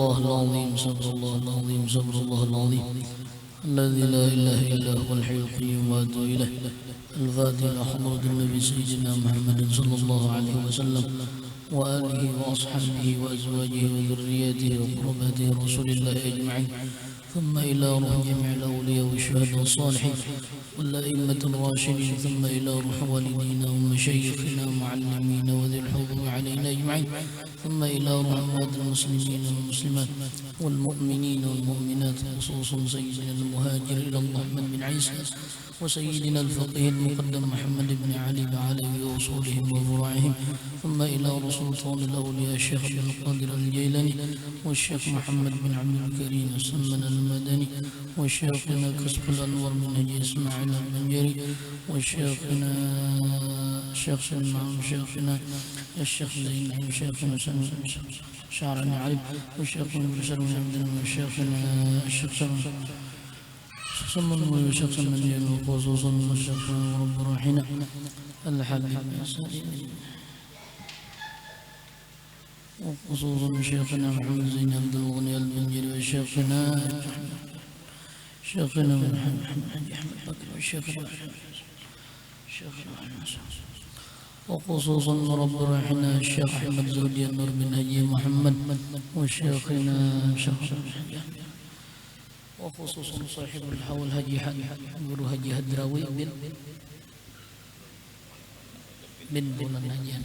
الله العظيم صبر الله العظيم صبر الله العظيم الذي لا إله إلا هو الحي القيوم وأتوب إليه. الفاتحة إلى حضرة النبي سيدنا محمد صلى الله عليه وسلم وآله وأصحابه وأزواجه وذرياته وقرباته رسول الله أجمعين، ثم إلى روح جميع الأولياء والشهداء والصالحين والأئمة الراشدين، ثم إلى روح والدينا ومشايخنا ومعلمينا وذي الحضور علينا أجمعين، ثم إلى روح أموات المسلمين والمسلمات والمؤمنين والمؤمنات، خصوصا سيدنا المهاجر إلى الله محمد بن عيسى وسيدنا الفقيه المقدم محمد بن علي وعليه وأصولهم وفروعهم، ثم إلى رسول سلطان الأولياء الشيخ عبد القادر الجيلاني والشيخ محمد بن عبد الكريم السمن المدني، وشيخنا كسب الأنور من هدي إسماعيل المنجري، وشيخنا شيخنا الشيخ زين وشيخنا شعر العرب، وشيخنا بشر بن عبد الله، وشيخنا الشيخ صلى الله وشيخ من وخصوصا الشيخ ورب روحنا الحبيب وخصوصا شيخنا محمد زين عبد الغني المنجري، وشيخنا محمد بكر، وشيخنا وخصوصا رب روحنا الشيخ أحمد زهدي النور بن هدي محمد، وشيخنا وخصوصا صاحب الحول هدي هدراوي بن بولان هجيان،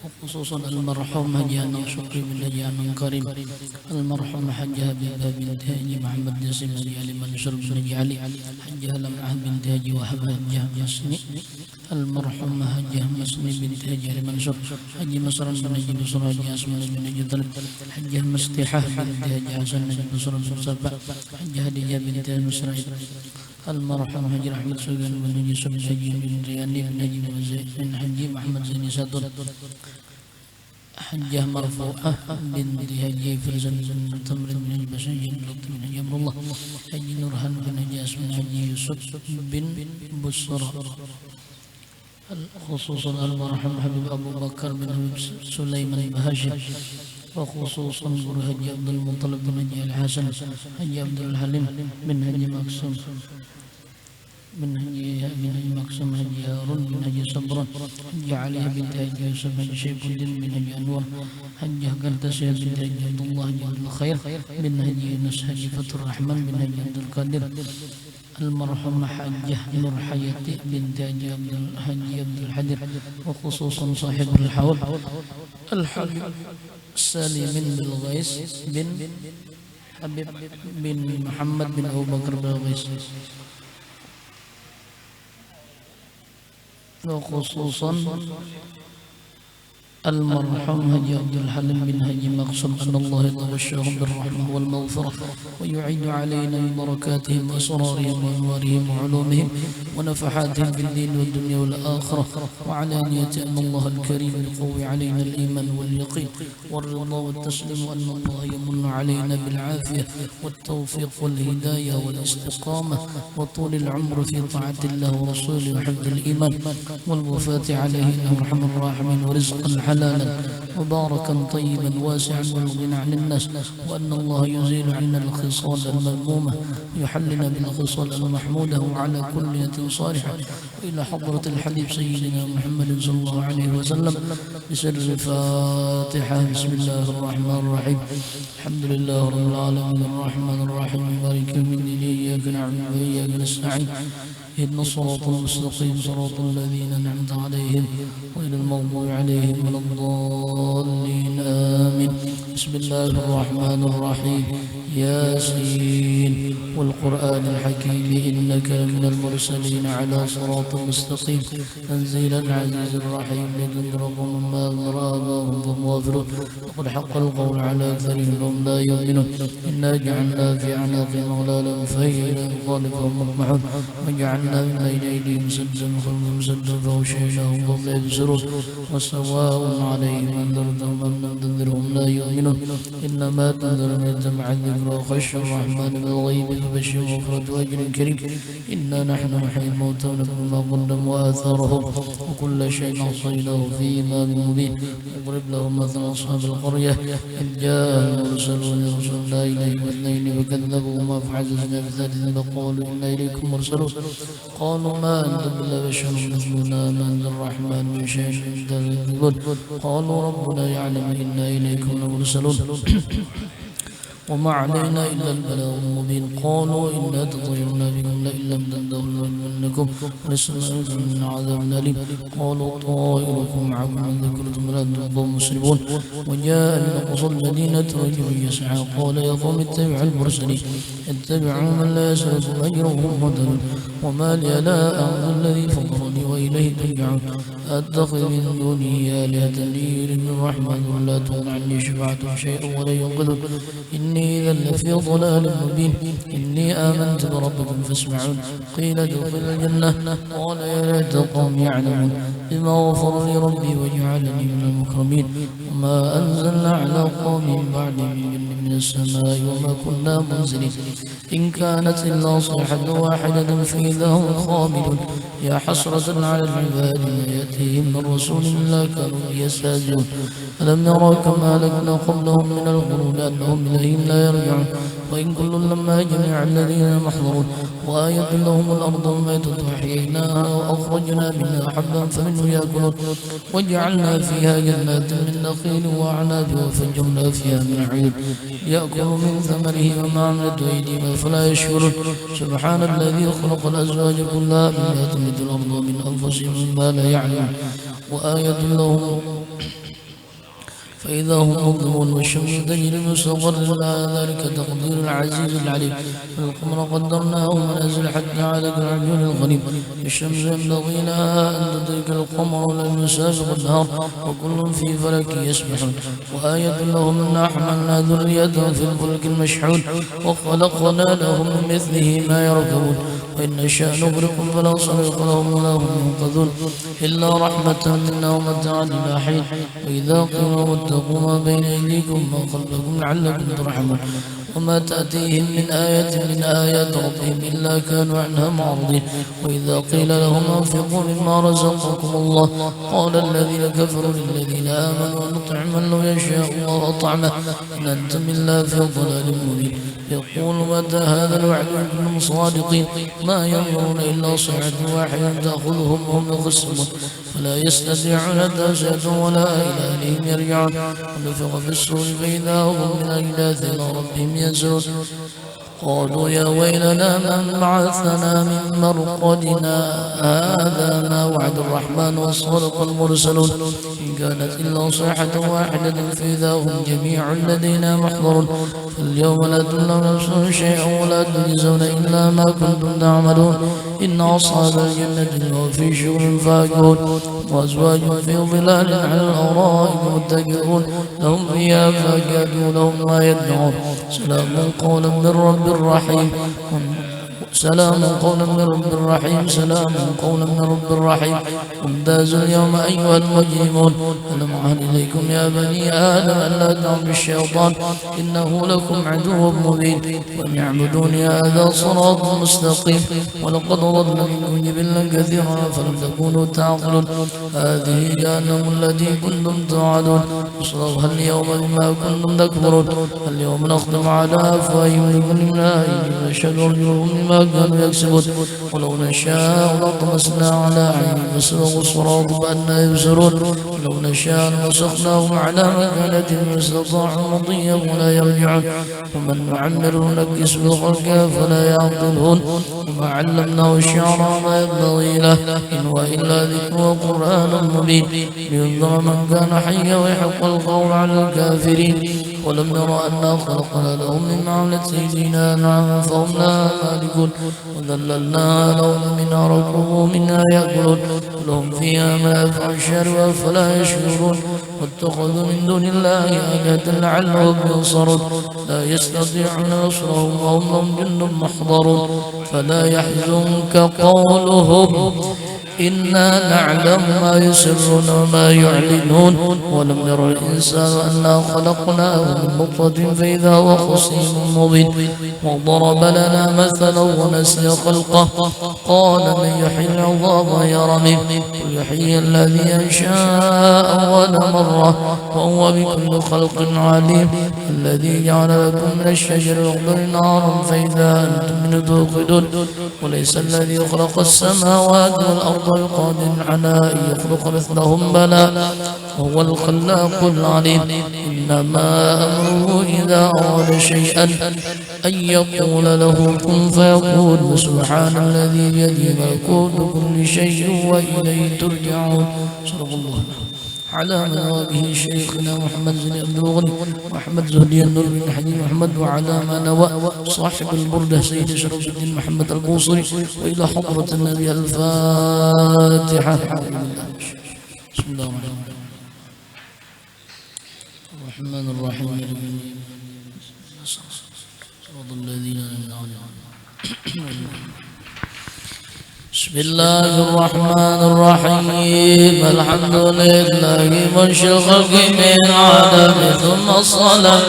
وخصوصا المرحوم هجيان شكري بن هجيان كريم، المرحوم حجها بنت هاجي محمد جاسم هجي علي منشر بن هجي علي، حجها لمعه بنت هاجي وهب حجها مسني، المرحوم حجها مسني بنت هاجي علي منشر، حجي مصر بن هجي بصر هجي اسمان بن هجي طلب، حجها مستحاه بنت هاجي حسن هجي بصر بن سبع، حجها دجا بنت مسرائيل، المرحوم حجي احمد سليمان بن هجي سبن هجي بن رياني بن هجي بن حجي محمد زيني سادر، حجة مرفوعة بنت هجي فرزن بن تمر بن هجي بشير بن لطف بن هجي أمر الله، حجي نورهان بن هجي اسمه هجي يوسف بن بصرة، خصوصا المرحوم حبيب أبو بكر بن سليمان بن هاشم، وخصوصا هجي عبد المطلب بن هجي الحسن، هجي عبد الحليم بن هجي مقسم بن هجي مقسم، هجي هارون بن هجي صبران، هجي علي بنت هجي يوسف، هجي شيخ الدين بن هجي أنور، هجي قردسية بنت هجي عبد الله هجي عبد الخير بن هجي يونس، هجي فتح الرحمن بن هجي عبد القادر، المرحوم حجة نور حياتي بنت هجي عبد الحدر، وخصوصا صاحب الحول الحبيب سالم بن الغيث بن حبيب بن محمد بن أبو بكر بن الغيث، وخصوصا المرحوم هجي عبد الحليم بن هجي مقسم، أن الله يتغشاهم بالرحمة والمغفرة ويعيد علينا من بركاتهم وأسرارهم وأنوارهم وعلومهم ونفحاتهم في الدين والدنيا والآخرة، وعلانية أن الله الكريم يقوي علينا الإيمان واليقين والرضا والتسليم، وأن الله يمن علينا بالعافية والتوفيق والهداية والاستقامة وطول العمر في طاعة الله ورسوله وحفظ الإيمان والوفاة عليه إنه أرحم الراحمين، ورزقا حلالا مباركا طيبا واسعا والغنى عن الناس، وأن الله يزيل عنا الخصال المذمومة ويحلنا بالخصال المحمودة وعلى كل نية صالحة، وإلى حضرة الحبيب سيدنا محمد صلى الله عليه وسلم بسر الفاتحة. بسم الله الرحمن الرحيم، الحمد لله رب العالمين الرحمن الرحيم مالك يوم الدين، إياك نعبد وإياك نستعين، اهدنا الصراط المستقيم صراط الذين أنعمت عليهم غير المغضوب عليهم ولا الضالين آمين. بسم الله الرحمن الرحيم، ياسين والقرآن الحكيم إنك لمن المرسلين على صراط مستقيم، تنزيل العزيز الرحيم لتنذر قوما ما آباءهم فهم غافلون، وقد حق القول على أكثرهم وهم لا يؤمنون، إنا جعلنا في أعناقهم أغلالا فهي إلى الأذقان فهم مقمحون، وجعلنا من بين أيديهم سدا وخلفهم سدا فغشيناهم فهم لا يبصرون، وسواء عليهم أنذرتهم أم لم تنذرهم لا يؤمنون، إنما تنذر من اتبع الذكر وخشى الرحمن بالغيب فبشر مغفرة أجر كريم. إنا نحن نحيي الموتى ونكتب ما قدموا وآثارهم وكل شيء أحصيناه في إمام مبين. اضرب لهم مثل أصحاب القرية إذ جاء المرسلون رسلنا إليهم اثنين فكذبوهما فعززنا بثالث فقالوا إنا إليكم مرسلون. قالوا ما أنتم إلا بشر مثلنا ما أنزل الرحمن من شيء تكذبون. قالوا ربنا يعلم إنا إليكم لمرسلون وما علينا إلا البلاغ المبين. قالوا إنا تطيرنا بكم لئن لم تنتهوا لنرجمنكم ولنسألنكم من عذاب أليم. قالوا طائركم معكم إن ذكرتم لا تبقوا مسلمون. وجاء من أقصى المدينة رجل يسعى قال يا قوم اتبعوا المرسلين اتبعوا من لا يسألكم أجرا وهم مهتدون. وما لي لا أعبد الذي فطرني وإليه ترجعون. أتخذ من دونه آلهة يردني الرحمن ولا تغن عني شفاعتهم شيئا ولا ينقذون. إني إذا لفي ضلال مبين. إني آمنت بربكم فاسمعون. قيل ادخل الجنة قال يا ليت قوم يعلمون بما غفر لي ربي وجعلني من المكرمين. وما أنزلنا على قوم بعد من السماء وما كنا منزلين إن كانت إلا صيحة واحدة فإذا هم خامدون. يا حسرة على العباد ما يأتيهم من رسول لا كانوا يستهزئون. ألم يروا كما أهلكنا قبلهم من القرون أنهم إليهم لا يرجعون. وإن كل لما جميع الذين محضرون. وآية لهم الأرض الميتة أحييناها وأخرجنا منها حبا فمنه يأكلون. وجعلنا فيها جنات من نخيل وأعناب وفجرنا فيها من عيون يأكل من ثمره وما عملت أيديهم فلا يشكرون. سبحان الذي خلق الأزواج كلها مما تنبت الأرض ومن أنفسهم مما لا يعلمون. وآية لهم فإذا هم مظلمون. والشمس تجري مستقر لها ذلك تقدير العزيز العليم. والقمر قدرناه منازل حتى عاد كالعرجون الغريب. الشمس ينبغي لها أن تدرك القمر ولم يسابق النهار وكل في فلك يسبحون. وآية لهم أنا حملنا ذريتهم في الفلك المشحون وخلقنا لهم من مثله ما يركبون. وإن نشاء نغرقهم فلا صريخ لهم ولا هم ينقذون إلا رحمة منا ومتاعا إلى حين. وإذا قيل واتقوا ما بين أيديكم وما خلفكم لعلكم ترحمون. وما تأتيهم من آية من آيات ربهم إلا كانوا عنها معرضين. وإذا قيل لهم أنفقوا مما رزقكم الله قال الذين كفروا للذين آمنوا نطعم من لو يشاء الله أطعمه إن أنتم إلا في ضلال مبين. يقول متى هذا الوعد إن كنتم صادقين. ما ينظرون إلا صيحة واحدة تأخذهم وهم يخصمون فلا يستطيعون تأسية ولا إلى أهلهم يرجعون. ونفخ في الصور فإذا هم من أجداث إلى ربهم ينزلون. قالوا يا ويلنا من بعثنا من مرقدنا هذا ما وعد الرحمن وصدق المرسلون. إن كانت إلا صيحة واحدة فإذا هم جميع لدينا محضرون. فاليوم لا تظلم نفس شيئا ولا تجزون إلا ما كنتم تعملون. إن أصحاب الجنة في شغل فاكهون وأزواج في ظلال على الأرائك متكئون لهم فيها فاكهة لهم ما يدعون. سلام قولا من رب رحيم. سلام قولا من رب رحيم. سلام قولا من رب رحيم. وامتازوا اليوم أيها المجرمون. ألم أعهد إليكم يا بني آدم ألا تعبدوا الشيطان إنه لكم عدو مبين. وأن يعبدوني هذا صراط مستقيم. ولقد ضل منكم جبلا كثيرا فلم تكونوا تعقلون. هذه جهنم التي كنتم توعدون اصلوها اليوم بما كنتم تكفرون. اليوم نختم على أفواههم لكل منهم نشهد أرجلهم بما كانوا يكسبون. ولو نشاء لطمسنا على أعينهم فاستبقوا الصراط فأنى يبصرون. ولو نشاء لمسخناهم على مكانتهم فاستطاعوا مضيا ولا يرجعون. ومن نعمره نكس في الخلق فلا يعقلون. وما علمناه الشعر وما ينبغي له إن هو إلا ذكر وقرآن مبين لينذر من كان حيا ويحق القول على الكافرين. ولم يروا أنا خلقنا لهم مما عملت أيدينا أنعاما فهم لها مالكون. وذللناها لهم منها ركوبهم منها يأكلون لهم فيها منافع الشر فلا يشكرون. واتخذوا من دون الله آلهة لعلهم ينصرون. لا يستطيعون نصرهم وهم لهم جند محضرون. فلا يحزنك قولهم إنا نعلم ما يسرون وما يعلنون ولم ير الإنسان أنا خلقناه من نطفة فإذا هو خصيم مبين وضرب لنا مثلا ونسي خلقه قال من يحيي العظام يا رميم قل يحيي الذي أنشاء أول مرة وهو بكل خلق عليم الذي جعل لكم من الشجر الأخضر نارا فإذا أنتم منه توقدون وليس الذي خلق السماوات والأرض بقادر على أن يخلق مثلهم بلى وهو الخلاق العليم إنما أمره إذا أراد شيئا أن يقول له كن فيكون سبحان الذي بيده ملكوت كل شيء وإليه ترجعون صدق الله على منوابه شيخنا محمد بن عبد الغني وأحمد زهدي النور بن حديث محمد وعلى ما نوى صاحب البردة سيد شرف الدين محمد البوصري وإلى حضرة النبي الفاتحة. بسم الله الرحمن الرحيم صراط الذين أنعمت عليهم. بسم الله الرحمن الرحيم الحمد لله منشئ الخلق من عدم ثم الصلاة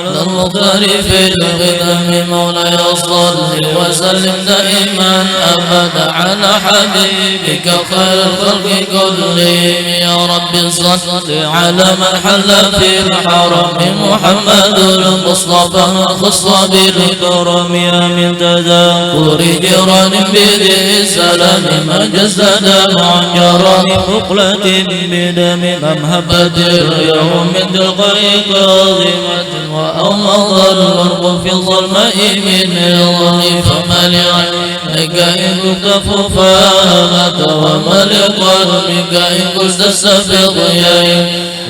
على المختار في القدم مولاي صل وسلم دائما أبدا على حبيبك خير الخلق كلهم يا رب صل على من حل في الحرم محمد المصطفى خص بالكرم من تذكر جيران بذي السلام ما جسد معجرا مقلة بدم ممهبة يوم تلقي كاظمة وأمضى البرق في الظلماء من الله فما لعينك إن كنت فامت وما لقلبك إن كنت السبيض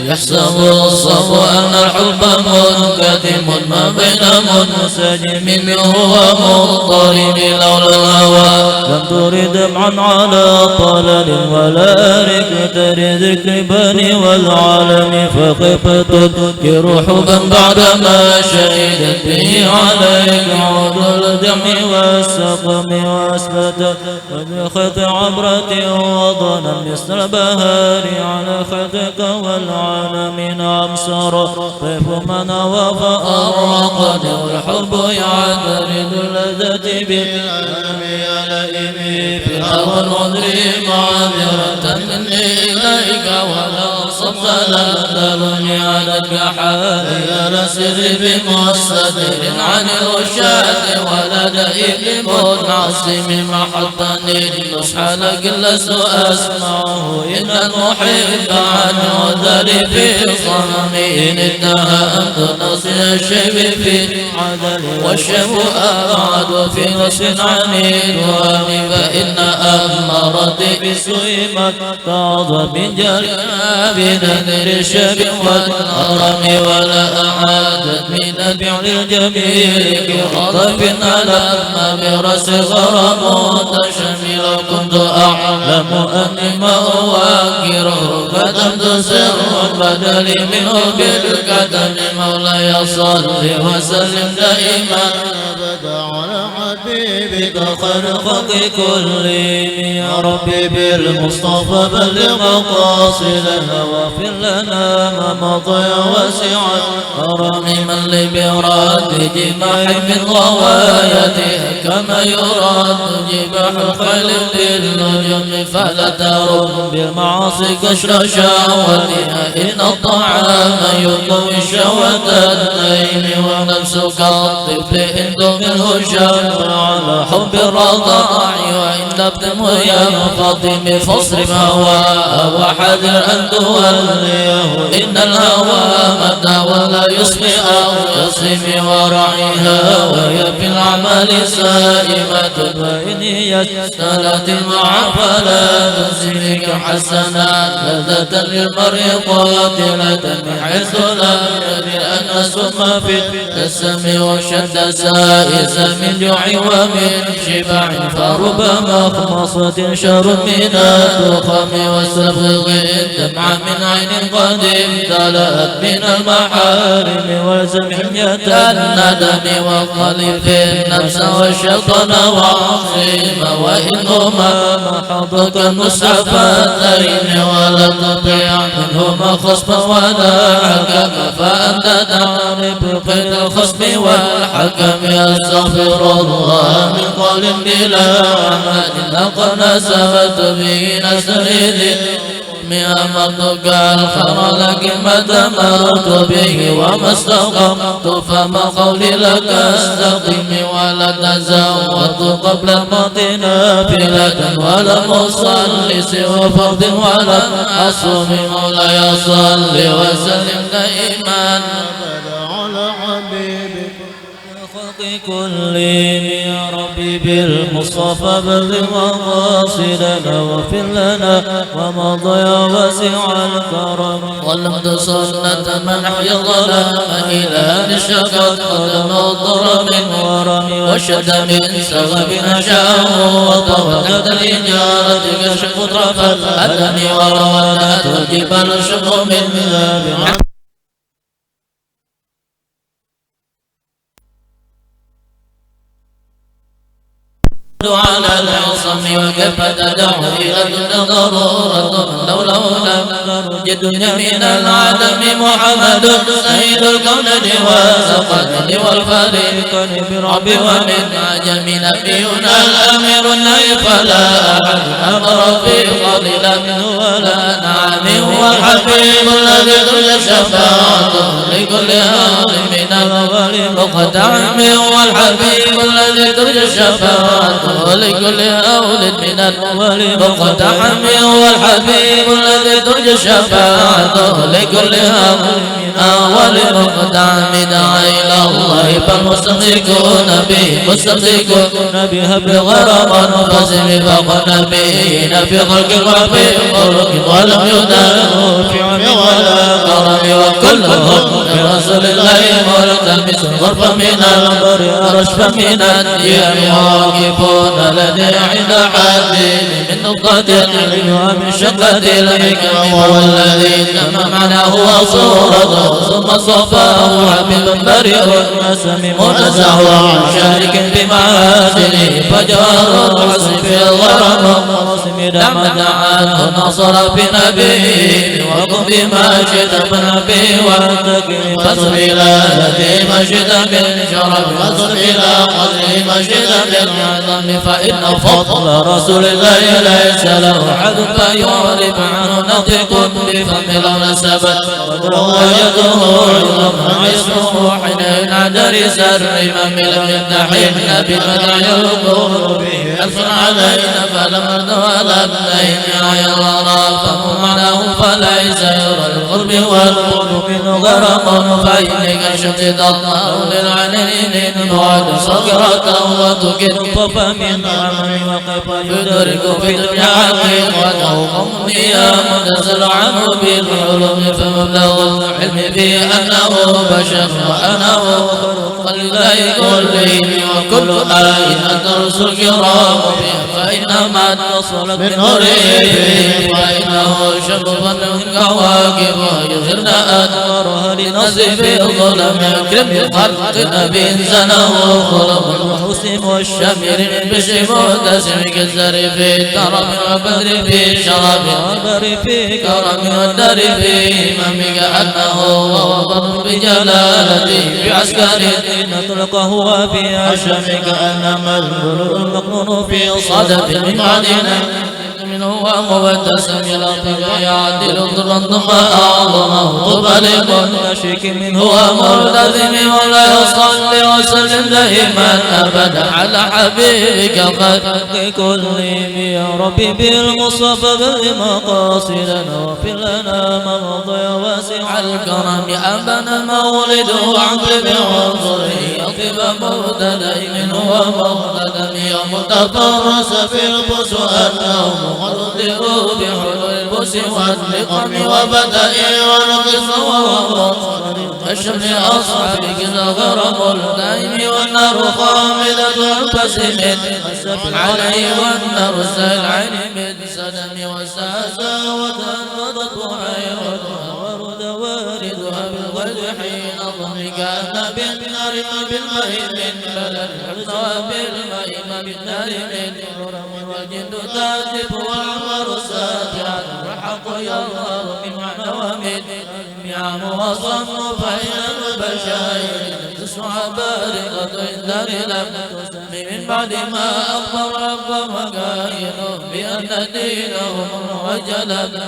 يحسب الصف أن الحب منكتم ما بين منسجم منه ومضطرب لولا الهوى لم ترد دمعا على طلل ولا ركت ذكر بني والعالم فخفت تذكر حبا بعدما شهدت به عليك عود الدم والسقم وأثبتت وذخت عبرة وضنا مثل البهار على خدك والعالم من أمسر طيف من وفأرقني والحب يعترض اللذة بالألم يا لئيمي في هوى العذر معذرة مني إليك ولا صف لدلني على الجحال يا لسر بمستدر عن الرشاد ولا دئيب منعصم محطني النصح لك لست أسمعه إن المحب عن عذر في صممي إن انتهى أن تنصي الشيب في عدل والشيب أبعد في نصف عنيد فإن أمرتي بسوء مكتاظ من جراب نذر الشيب والأرم ولا أعادت من الفعل الجميل كرضف ألم برأس غرم تشمل كنت أعلم أني ما أواكره كتمت سر بدلي منه بالكتم مولاي صل وسلم دائما أبدا على حبيبك خير خلق كلهم يا ربي بالمصطفى بلغ مقاصدنا واغفر لنا ما مضى وسعت كرم من لبراد جماح من غوايته كما يراد جباح الخيل بالنجم فلا ترد بالمعاصي كشر شهوتها إن الطعام يطوي شهوة النيم ونفسك الطفل إن منه شر على حب الرضاع وإن ابتم ينفضم فاصرف هواه وحذر أن توليه إن الهوى متى ولا يصفي أو يصرف ورعيها وهي في الأعمال سائمة وإن هي سنة المعا فلا تسلك حسنات لذة للمرء قاتلة من حيث لا يدري أن السم في الدسم وشد سائس من جوع ومن شبع فربما خمصة شر من الدخم والسفغ دمع من عين قد امتلأت من المحارم والزم حمية الندم وخلف النفس والشيطان وعصيم وإنهما محضك المسعفتين ولا تطيع منهما خصما ولا حكم فأنت تعرف قيد الخصم والحكم يستغفر الله من قول بلا عمل لقد نسبت به نسري أمرتك الخير لكن ما تمرت به وما استقمت فما قولي لك استقم ولا تزودت قبل الماضي نافلة ولم أصلي سوى فرض ولم أصوم مولاي صل وسلم دائما على حبيبك الخلق كلهم يا ربي بالمصطفى بلغ مقاصدنا واغفر لنا وما ضيع واسع الكرم ظلمت سنة من أحيا الظلام إلى أن شقت قدم الضر من ورم وشد من سغب نشاه وطوى يد الإجارة كشف طرفا أتني وروانات الجبال شق من ذاب على العصم وكيف تدعو إلى دون ضرورة لولا لم نرجد من العدم محمد سيد الكونين وسقطني والفريق برب ومن عجم نبينا الأمير النبي فلا أحد أمر في قليلا منه ولا نعم والحبيب الذي ذل شفاعته لكل أمر من الأول مقتعم والحبيب الذي ذل شفاعته ولكل أولد من الأول مقتحم والحبيب الذي ترجى شفاعته لكل أول مقتحم دعا إلى الله فالمصدقون به مصدقون بهب غرما فاسم فوق نبينا في خلق وفي خلق ولم يدانوا في عم ولا كرم وكلهم برسول الله ملتمس غرفا من البر رشفا من الديار واقفون الذي عند حد من نقطة العلم ومن شقة الحكم وهو الذي تم معناه وصورته ثم صفاه حبيب بريء نسم منزه عن شارك بمعادنه فجار الحسن في الغرم دم عنه نصر في نبيه وقم بما شئت من نبيه واتقي فاصل إلى الذي ما شئت من شرف فاصل إلى قدره ما شئت من عظم فإن فضل رسول الله ليس له حد فيعرف عنه نطق بفم لو نسبت وهو يده عظم اسمه حين ينعدر سر من لم يمتحن بمدع يذكر به ألف علينا فلم أرد ولا ابنين يا الغرام فمعناه فليس يرى القرب والقرب من غرق فإنك شدد الله للعنين بعد صغرة وتكن فمن عمل وقف يدرك في الدنيا حقيقته قمني متزل عنه بالعلوم فمبلغ العلم في أنه بشر وأنه خلق لله كله وكل آية ترسل كرام فإنما اتصلت من نوره فإنه شرف الكواكب ويظهرن أنوارها لنصف الظلم أكرم بخلق نبي زنه خلق المحسن والشمير بشر متسم كالزر في الترم والبدر في شرف والبر في كرم والدر في إمامك أنه ووضع بجلالته في عسكر نطلقه وفي عشمك أنما البلور المقنون في صدف من بعدنا منه ومبتسم لطيف يعدل ضرا أعظمه طبلق نشك منه ومرتزم ولا يصلي وسلم دائما أبدا على حبيبك خلق كلهم يا ربي بالمصطفى بمقاصدنا واغفر لنا مرضى واسع الكرم أبنا مولده عقل بعنصره يطيب مبتدأ منه ومقتدم يوم تفرس في البس أنه مقدر بحلول الأنفس والنقم وبدء والقص والمصر كشف أصحابك زغر ملتئم والنار خامدة البسم عليه والنار سلعن من سدم وساسا وتنضت حيرتها ورد واردها بالوجه نظم كان بالنار بالماء من بلد وبالماء بالنار من والجند تاتب والعمر ساتعا والحق يظهر بمعنى ومن نعم وصم فإن البشائر تسعى بارقة الدار لم تسمي من بعد ما أخبر مكاين بأن دينهم وجلد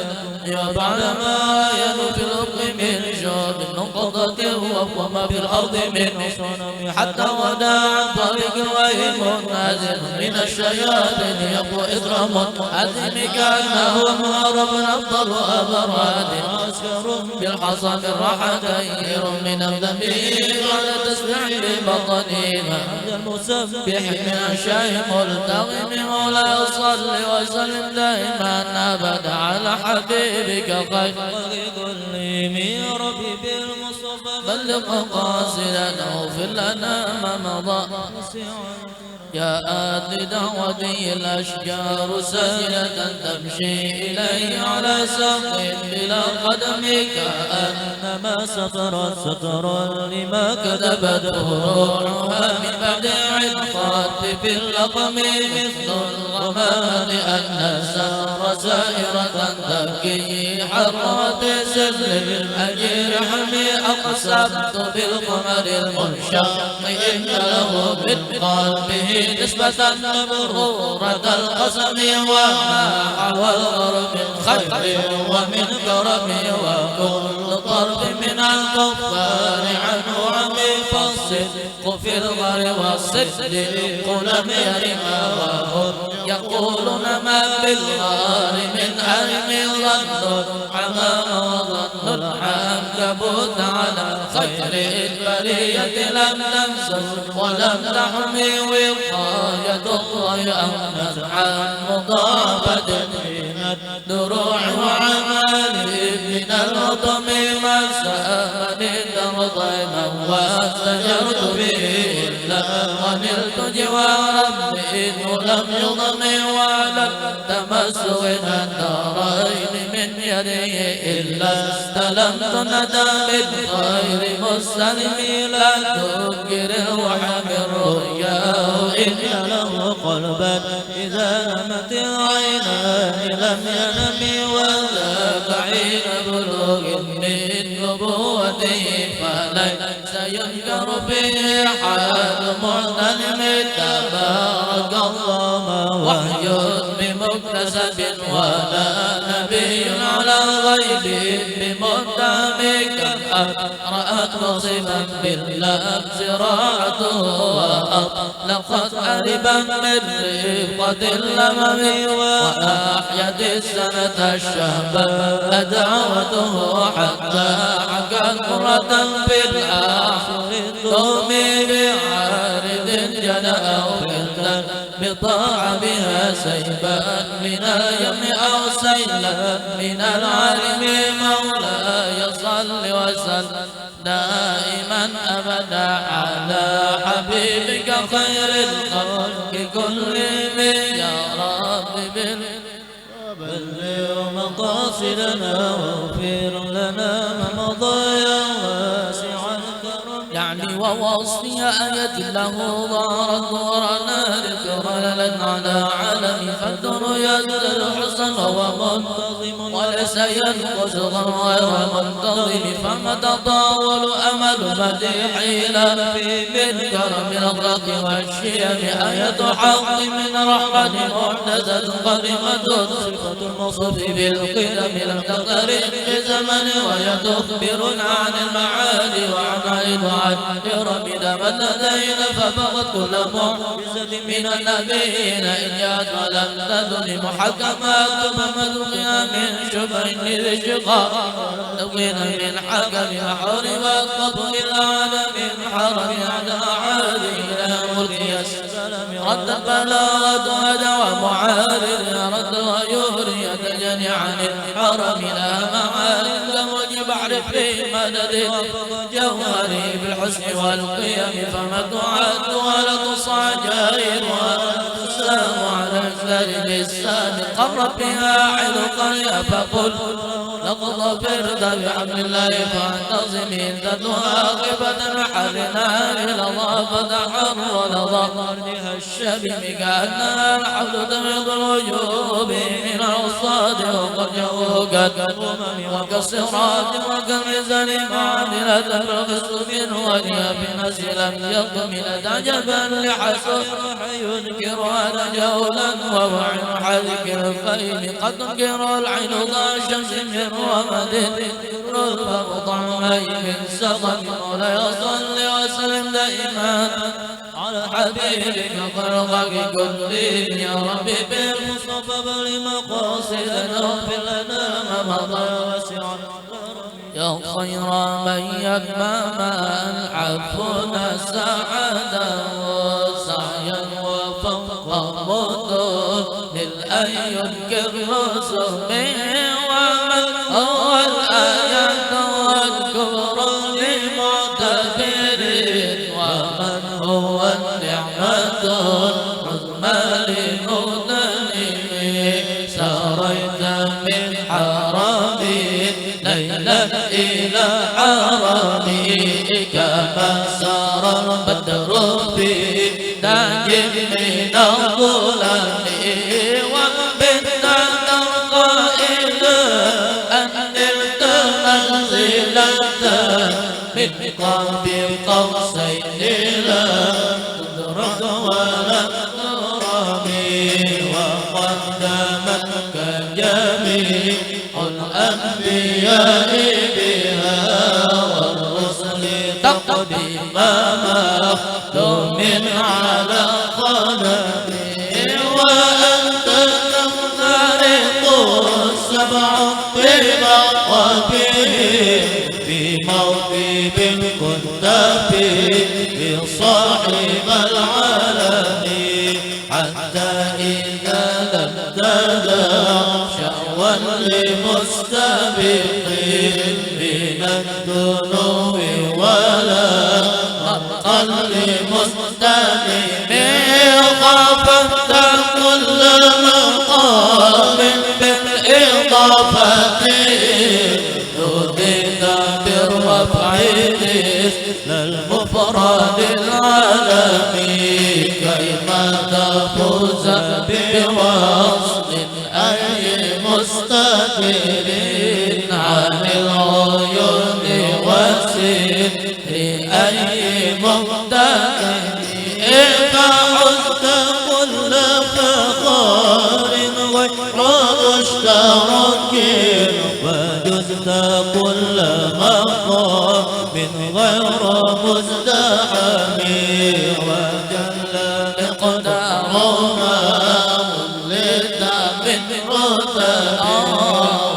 وبعد ما ينفي الأرض من شعب نقضة وقم في الأرض من صنم حتى وداع طريق وهم نازل من الشياطين يقوى إكرام أزم كأنه مهرب أفضل أبراد عسكر بالحصى من راحة خير من الذنبين على تسبيح ببطنهما المسبح من الشيء ملتغم مولا يصلي وسلم دائما أبدا على حبيبك خير كل يا ربي بالمصطفى بلغ مقاصدنا واغفر لنا ما مضى يا آت دعوتي الأشجار سيلة تمشي إلي على ساق بلا قدم كأنما سترا لما كتبته روحها من بعد عطفات في اللقم مثل الغمام أن السهر سائرة تبكي حرات سل الأجر حمي أقسمت بالقمر المنشق إن له من قلبه نسبة مرورة القسم وما حوى الغرب من خير ومن كرم وكل طرف من الكفار عنه عمي فالصدق في الغر والصدق لم يرم وهم يقولون ما في الغار من علم ظن حمام وظن العنكبوت على خير البرية لم تمسس ولم تحمي وقاية الله أمنت عن مضافة من الدروع وعمال من الهضم ما سأمني ترضيما واستجرت به إلا ونلت جوارا بإذ لم يضم ولم تمس من الدارين من يدي إلا استلمت ندى من غير مستلم لا تنكر الوحم الرؤيا إن له قلبا إذا نمت العينان لم ينم وذاك حين بلوغ من نبوته فليس ينكر به حال معتلم تبارك الله وحي بمكتسب ولا نبي على غيب بمتهم رأت مصيبا باللبس راعته وأطلقت أربا من رفقة اللمم وأحيت السنة الشهب دعوته حتى حكت مرة في الآخر الثوم بعارض جنأ وفلتا بطاع بها سيبا من اليم أو سيلا من العالم مولاي صل وسلم دائما أبدا على حبيبك خير الخلق كلهم يا رب بلغ مقاصدنا واغفر لنا ما مضى يا واسع الكرم يعني ووصفي آية له ظهرت نورنا ذكرى على عالم فالدر يزداد الحسن وهو منتظم وليس ينقص غير منتظم فما تطاول أمل مديح لا في بالكرم الأخلاق والشيم آية حق من رحمة محدثة قديمة صفة الموصوف بالقدم لم تقترب بزمن وهي تخبرنا عن المعاني وعن عين وعن رب دامت لدينا فبغت كل معجزة من النبيين إن جاءت ولم تدن محكمات فمدرقها من شبه ذي الشقاق دوينا من حكم حر والقبر العالم حرم على عالي إلى ملك السلام رد البلاغة هدى ومعارض رد ويهري يتجني عن الحرم بعدد جوهري بالحسن والقيم فما تعد ولا تصع جائرها السلام على الزاد الساد قرب بها عد قرية فقل لقد فرد بحبل الله فانتظمي ذاتها قبة حرنا لظى فتحر لظى قرنها الشبم كأنها الحبل تميض الوجوب من الصاد وقد جوقت وكالصراط وكالميزان معادلة الرغس من وجه بنس لم يقمن عجبا لحسن ينكرها تجولا ووعن حذك الفيل قد تنكر العين ضاع شمس من رمد الفرط من سقط ولا يصلي وسلم دائما على حبيبك خلقك كلهم يا ربي بالمصطفى بالمقاصد اغفر لنا ما مضى وسع يا خير من يجمع ما العفونا سعدا وسعيا وفوق مدن للأن ينكر رسمه ومن هو الآيات والكبر لمعتبرين ومن هو النعمة العظمى لمغتنمين سريت من حرمي ليلا إلى حرمي كما سار البدر في تاج من الظلام وبت ترقى إلى أن نلت منزلة من قاب قوسين لا تدرك ولا ترمي وقدمتك جميع الأنبياء بها والرسل تقديما مخدوم على قدمي وأنت تخترق السبع بمقابه في موكب كنت فيه صاحب العالم حتى إذا لم تدع شهوا لمستبقين من الذنوب ولا مطا لمستلم خافت كل مقام بالإضافة نوديت بالرفع مثل المفرد العالمي كيما تفوز بوصل أي مستدير عن العيون وسر أي مقتدر فعزت كل فخار غير مشترك وجزت كل مقام غير مزدحم وجل مقدار ما ولد من رتب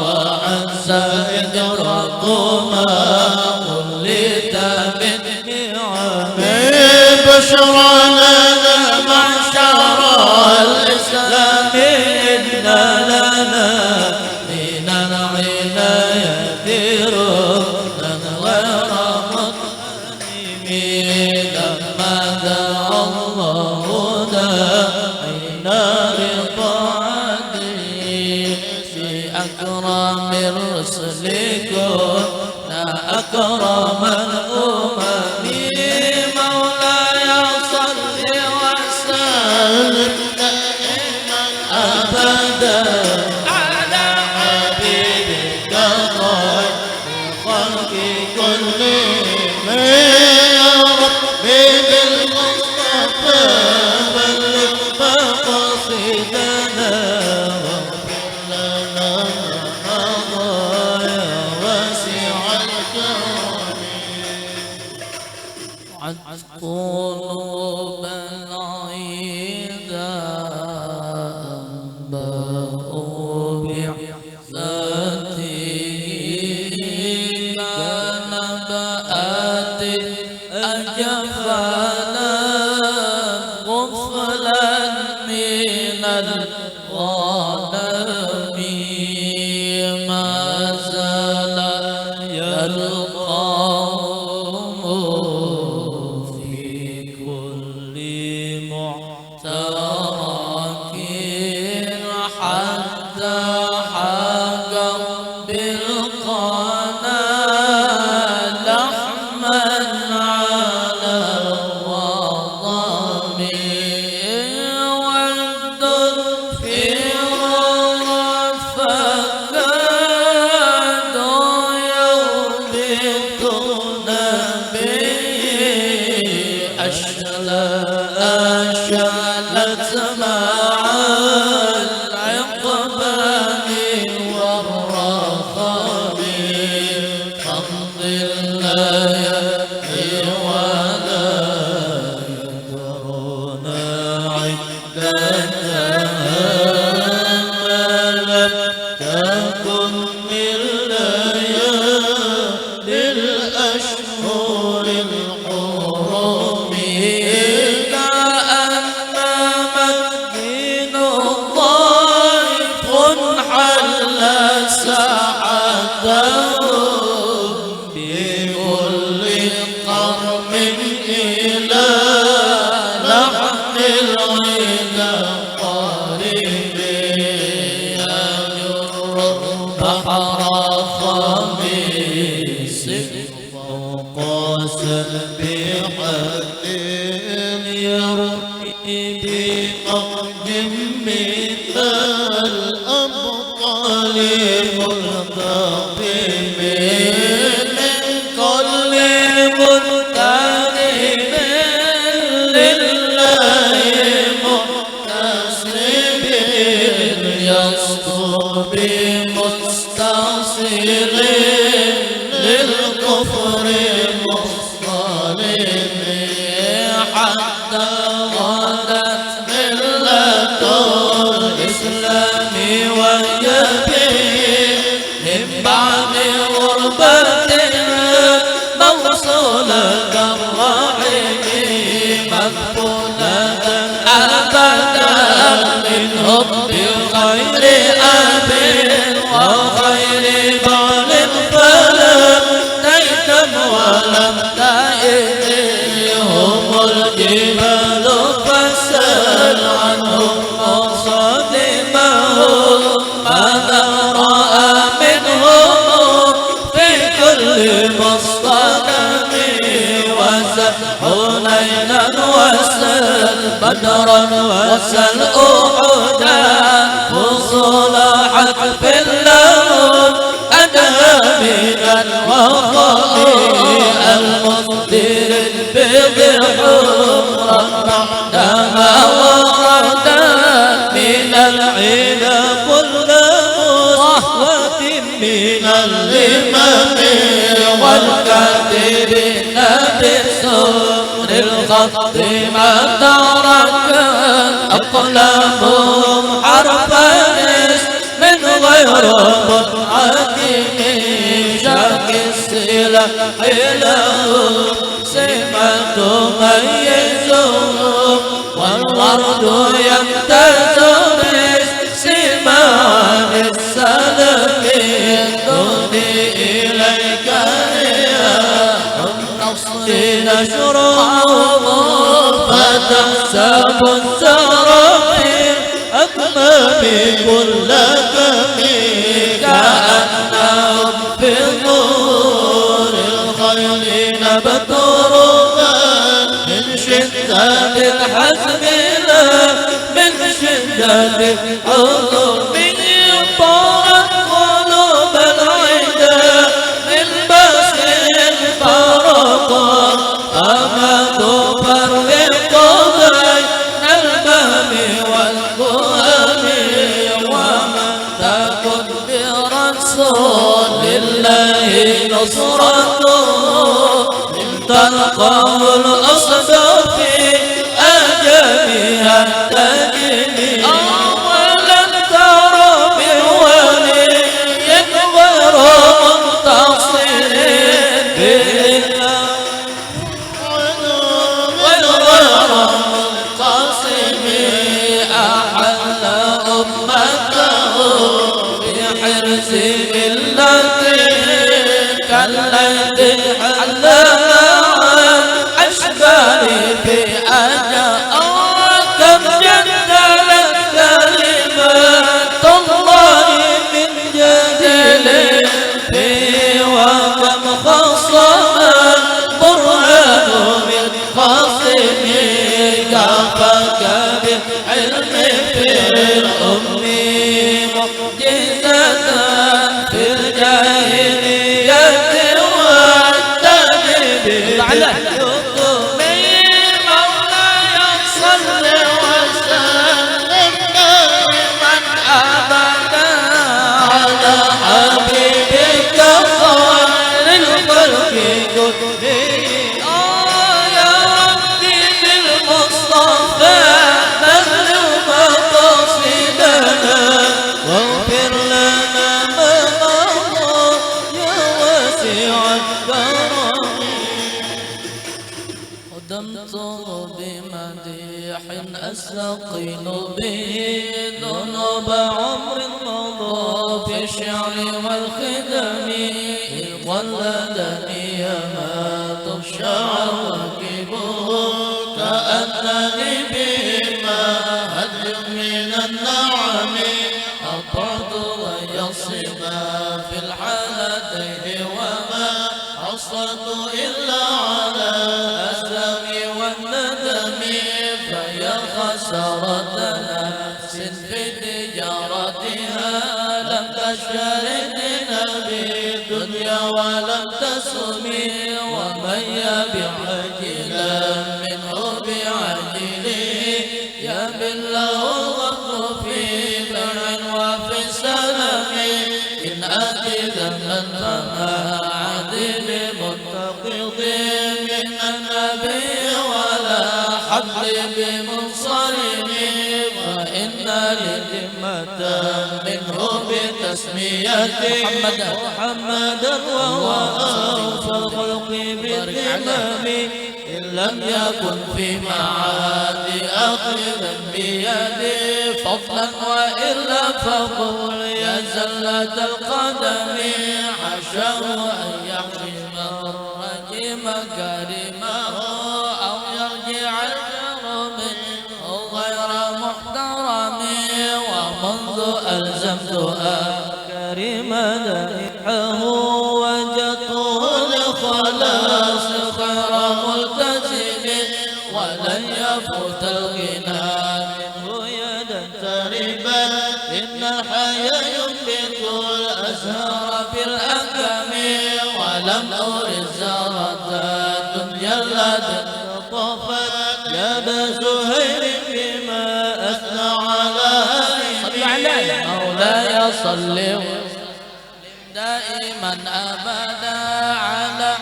وعز إدراك ما ولد من نعم بشرى لنا معشر الإسلام إن لنا من العناية ركنا غير مطمئن لما دعا الله داعينا لطاعته بأكرم الرسل كنا أكرم الأمم مولاي صل وسلم دائما أبدا على حبيبك خير الخلق كلهم يا ربي بالمصطفى بلغ مقاصدنا واغفر لنا ما مضى يا واسع الكرم عد قلوب العيدا باءوا بعزته كنبأت أجفانا غفلا من الغنم ما زال يلقى أشلت مع العقبان والرخام قمض الليالي ولا يدرون عدتها ما لم تكن من ليالي الأشهر الحرم كأنما الدين ضيف حل ساعته بكل قرم إلى لحم الغنى قريب يجر بحر خميس فوق سبحة يرمي بموج من الأبطال منتقم من كل منتقم لله مكتسب يصدر بمستصغر للكفر مصطلب حتى غدت ملة الإسلام ويبين من بعد غربتها موصولة الرحم مدفونة أبدا من حب غير أب وغير بعل فلم تيتم ولم تئد هم الجبال فسل عنهم مصادمهم ماذا رأى منهم في كل مصطدم وسل حنينا وسل بدرا وسل أحدا فصلحت في اللون أدهى من الوفاء المصدر البيض حمرا بعدما وردا من العلا كل مصوة من الإمام والكاتبين بسمر الخط ما ترك أقلامهم حرفا من غير منعدم شاك السلاح لهم سمة تميزهم والورد يمتاز بسماع السلام دوني إليك رياح النصر نشرهم فتحسب السرابيل أكمام كل كم كأنهم في نور الخيل نبترها من شدة الحزن لا من شدة الحزن طارت قلوب العدا من بس فرقا أما تفرق بين البهم والكهن ومن تكن برسول الله نصرته إن تلقاه الأصدق في أجلها تجري ولن ترى بولي غير منتصر بالله غير منتصر أحل أمته بحرز ملته كالذي حل عن عش قدمت بمديح أستقيل به ذنوب عمر مضى في الشعر والخدم إذ قلدني يمات الشعر وكبه كأنني بما هدي من النعم أطعت ويصبا في الحالتين وما حصلت إلا على الأسلم والندم فيا خسارة نفس في تجارتها لم تشترط بالدنيا ولم تسمي ومن يبيع عاجلا منه بعاجله يبله الغدر في بيع وفي سلم إن أتي ذنبا فما عدل منتقض من النبي ولا حبل بمنصرم فإن لذمة منه بتسميته محمدا وهو أوفى الخلق بالذمم إن لم يكن في معاد أخذا بيدي فضلا وإلا فقل يا زلة القدم حشاه أن يحرم الرجيم كريمه أو يرجع الجرم غير محترم ومنذ ألزمت كريم دائحه وجدته لخلاص خير ملتزم ولن يفوت الغنى منه يدا تربا إن الحياة ينبت الأزهار في الأكم ولم أرد زهرة الدنيا التي طفت يا ابا زهير بما أثنى على مولاي صل دائما أبدا على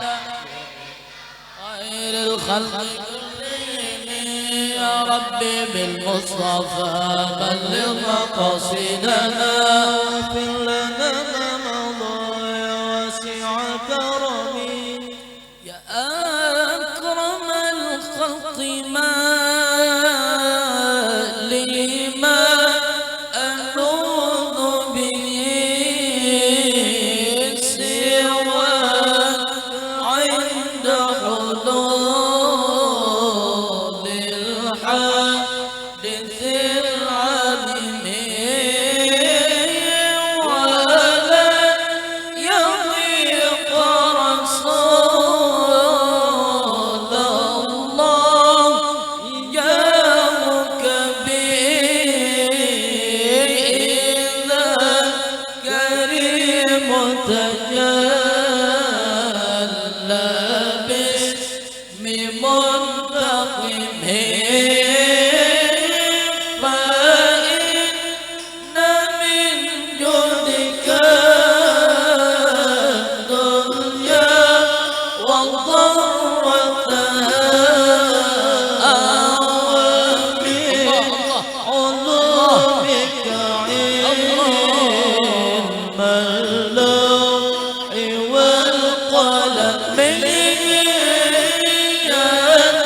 خير الخلق يا ربي بالمصطفى بلغ مقاصدنا واغفر لنا ما مضى يا واسع كرمي يا أكرم الخلق ما لي ما ألوذ به سواك عند حدود الحادث العظيم ولا يضيق رسول الله جاءك بإذا كريم تجلى باسم منتقم فإن من جودك الدنيا وضرتها ومن علومك علم اللوح والقلم يا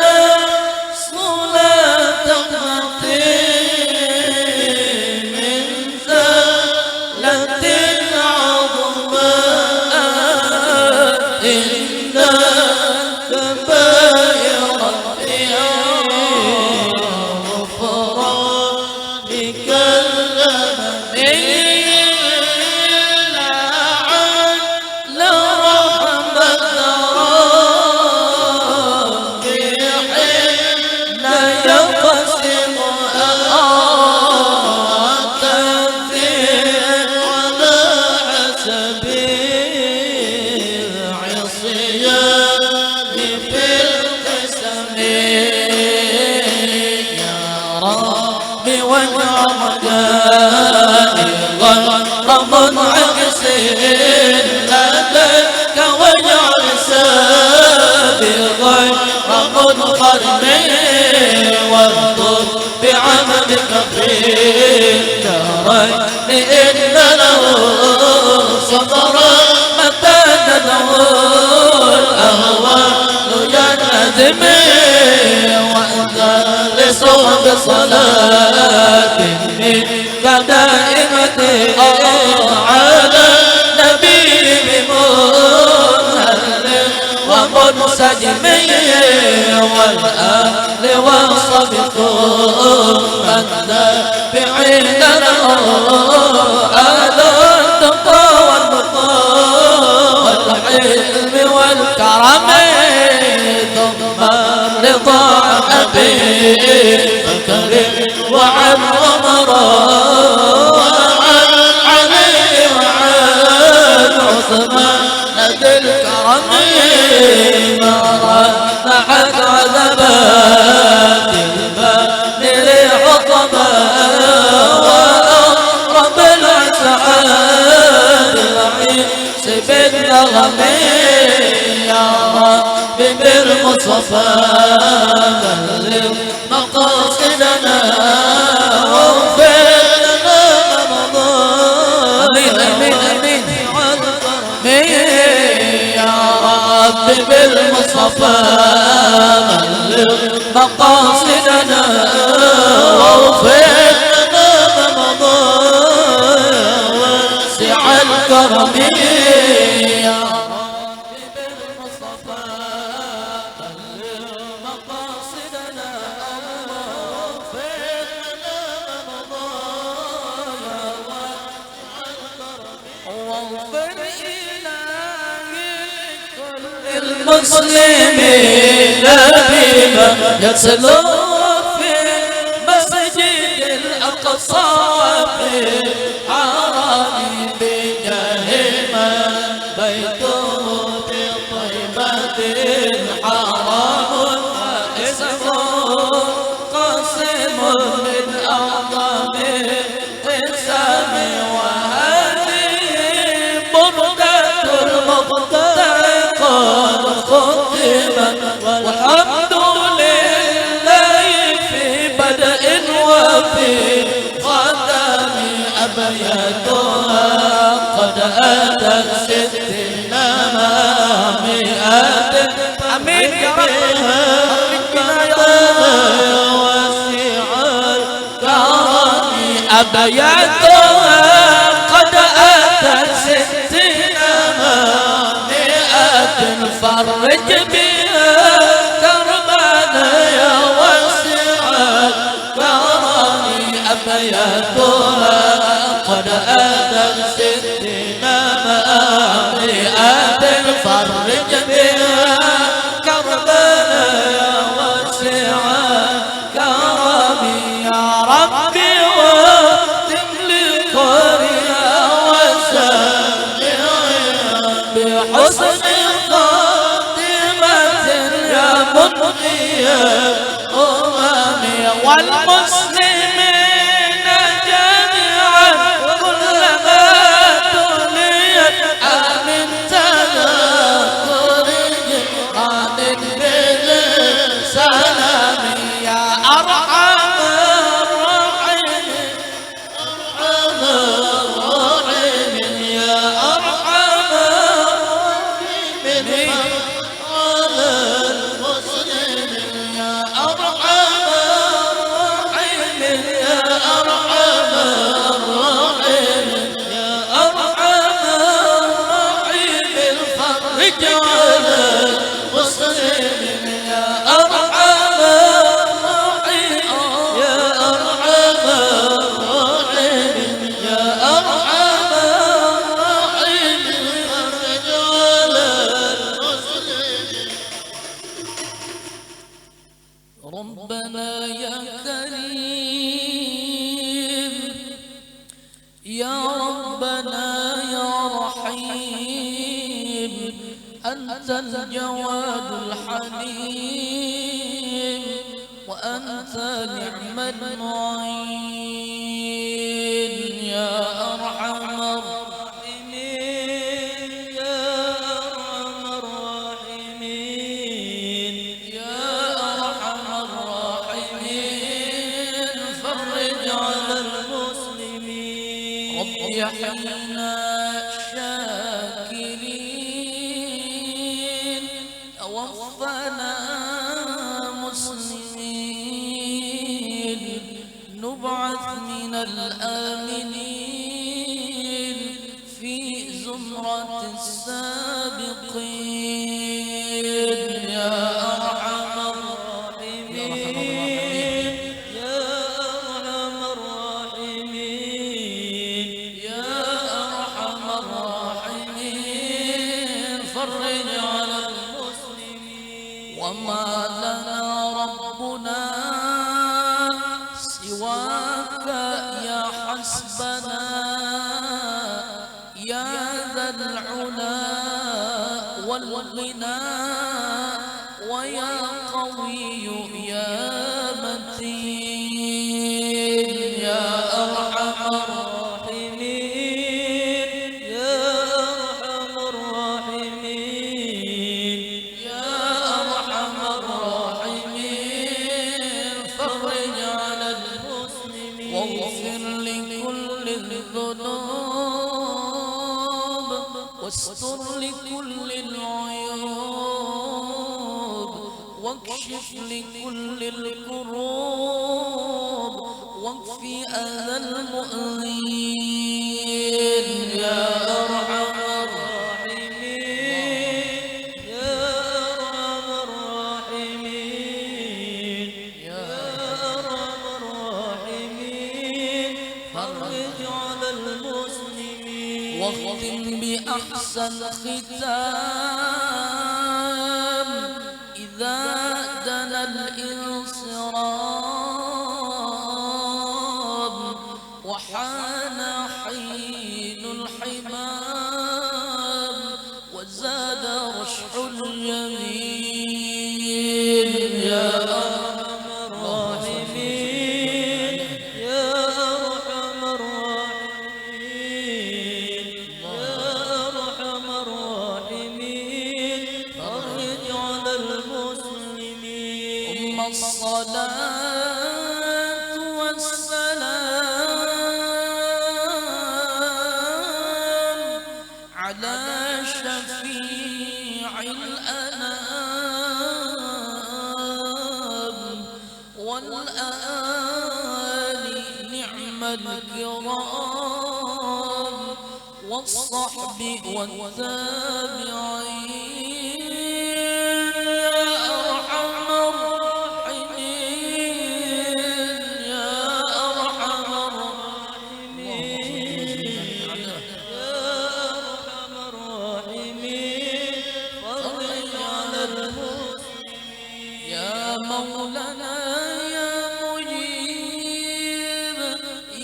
نفس لا تقنطي من زلة عظماء إن كبائر غفرانك اللمم لعل رحمة ربي حين يقسم تنزيل على حسب العصيان في القسم يا رب واجعل غرب عكس لديك واجعل سابقا رب خرم واغضب بعملك في الدارين إن له صبرا متى تدعو الأهوال ينهزم بصلاة منك دائمة على النبي بمنهل ومنسجم والآل والصحب ثم التابعين له أهل التقى والعلم والكرم ثم رضا أبي بكر وعن عمر وعن علي وعن عثمان ذي الكرم ما رفعت عذبات البدر حطما وأقرب الأسعاد العيس بالنغم يا رب بالمصطفى بلغ مقاصدنا واغفر لنا رمضان آمين آمين يا رب بالمصطفى بلغ مقاصدنا واغفر لنا رمضان واسع الكرم يا المسلمين بما يصلوا في مسجد الأقصى في حرام بجاه من بيته بطيبة حرام اسمه قاسم من أعظم القسم وهذه بردة المقتدى قد ختمت والحمد لله في بدء وفي ختم أبياتها قد أتت 60 مئات أمين يا رب وسع الكرم أبياتها قد أتت 60 فرج بها كربنا يا واسع الكرم أبياتها قد أتت 60 مئات فرج بها كربنا يا واسع الكرم يا ربي واختم لقرية وسامعها بحسن والمسلمين جميعا كلما تليت آمن تذكر جهاد بالسلام يا أرحم الراحمين أرحم الراحمين يا أرحم الراحمين ربنا يا كريم يا ربنا يا رحيم أنت الجواد الحليم وأنت نعم المعين يا أرحم الراحمين يا أرحم الراحمين يا أرحم الراحمين فرج على المسلمين رب يحيينا شاكرين توفنا مسلمين يبعث من الآمنين في زمرة السابقين يا أرحم الراحمين يا أرحم الراحمين يا أرحم الراحمين فرج على المسلمين وما لنا ربنا سواك يا حسبنا يا ذا العلا والغنى ويا قوي يا متين يا أرحم الراحمين يا أرحم الراحمين يا أرحم الراحمين فرج على المسلمين واغفر لكل الذنوب واستر لكل العيوب واكشف لكل الكروب واكف أذى المؤذين يا أرحم الراحمين يا أرحم الراحمين يا أرحم الراحمين فرج على المسلمين واختم بأحسن ختام إذا دنا الانصرام وحان حين الحمام وزاد رشح اليمين يا أرحم الراحمين يا أرحم الراحمين يا أرحم الراحمين فرج على المسلمين ثم الصلاة والسلام على شفيع الأنام والآل نعم الكرام والصحب والتابعين يا أرحم الراحمين يا أرحم الراحمين يا أرحم الراحمين فرج على المسلمين يا مولانا يا مجيب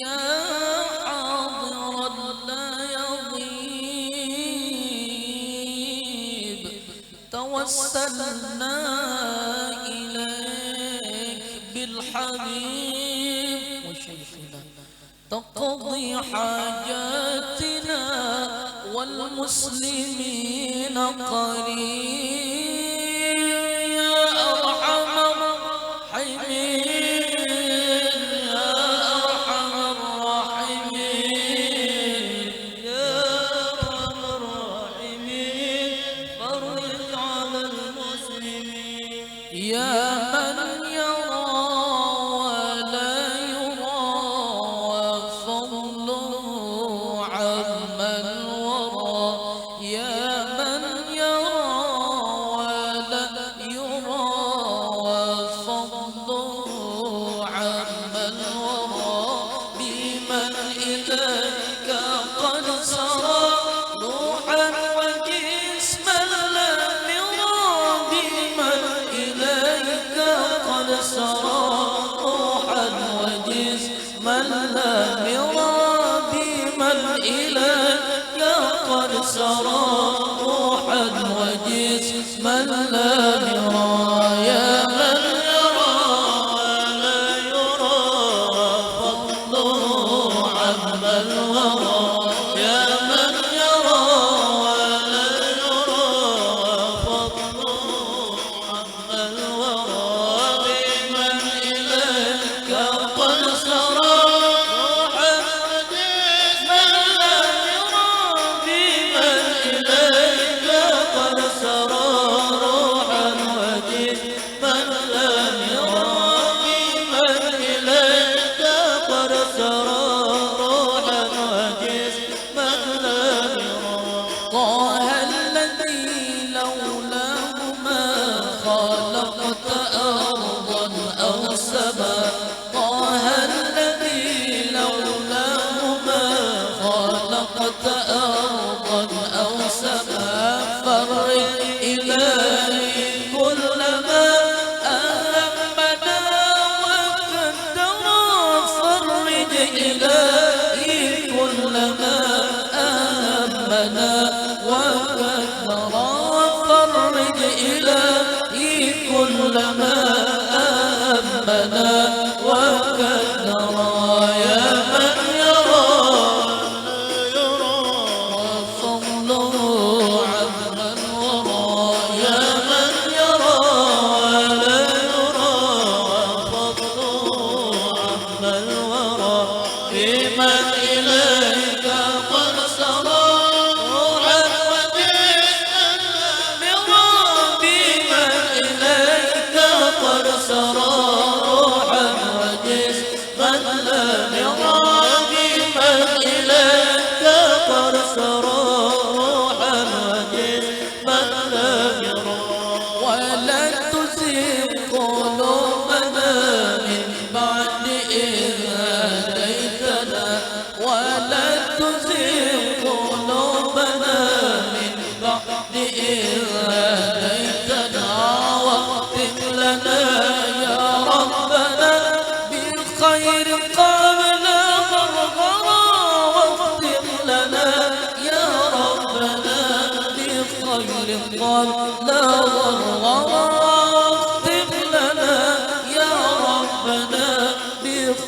يا حاضرا لا يغيب توسلنا إليك بالحبيب وشيخنا تقضي حاجاتنا والمسلمين قريب يا أرحم الراحمين يا أرحم الراحمين يا أرحم الراحمين فرج على المسلمين يا من يرى ولا يرى وفضله عمن ورى يا من يرى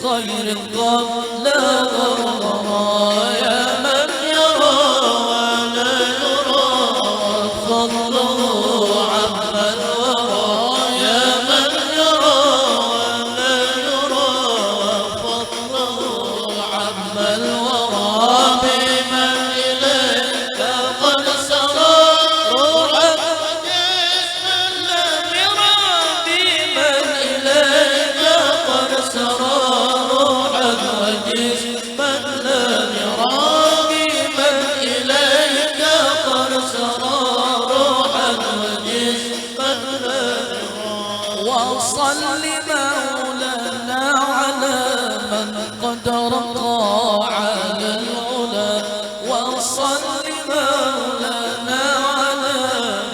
خير قبل غرى يا من يرى ولا يرى فضله عما الورى يا من يرى ولا يرى فضله عما الورى بمن إليك قد سرى روحا وجسما لم يرى بمن إليك قد سرى روحا وجسما لم يرى بمن إليك قد سرى روحا وجسما لم يرى وصل مولانا على من قد رقى على العلا وصل مولانا على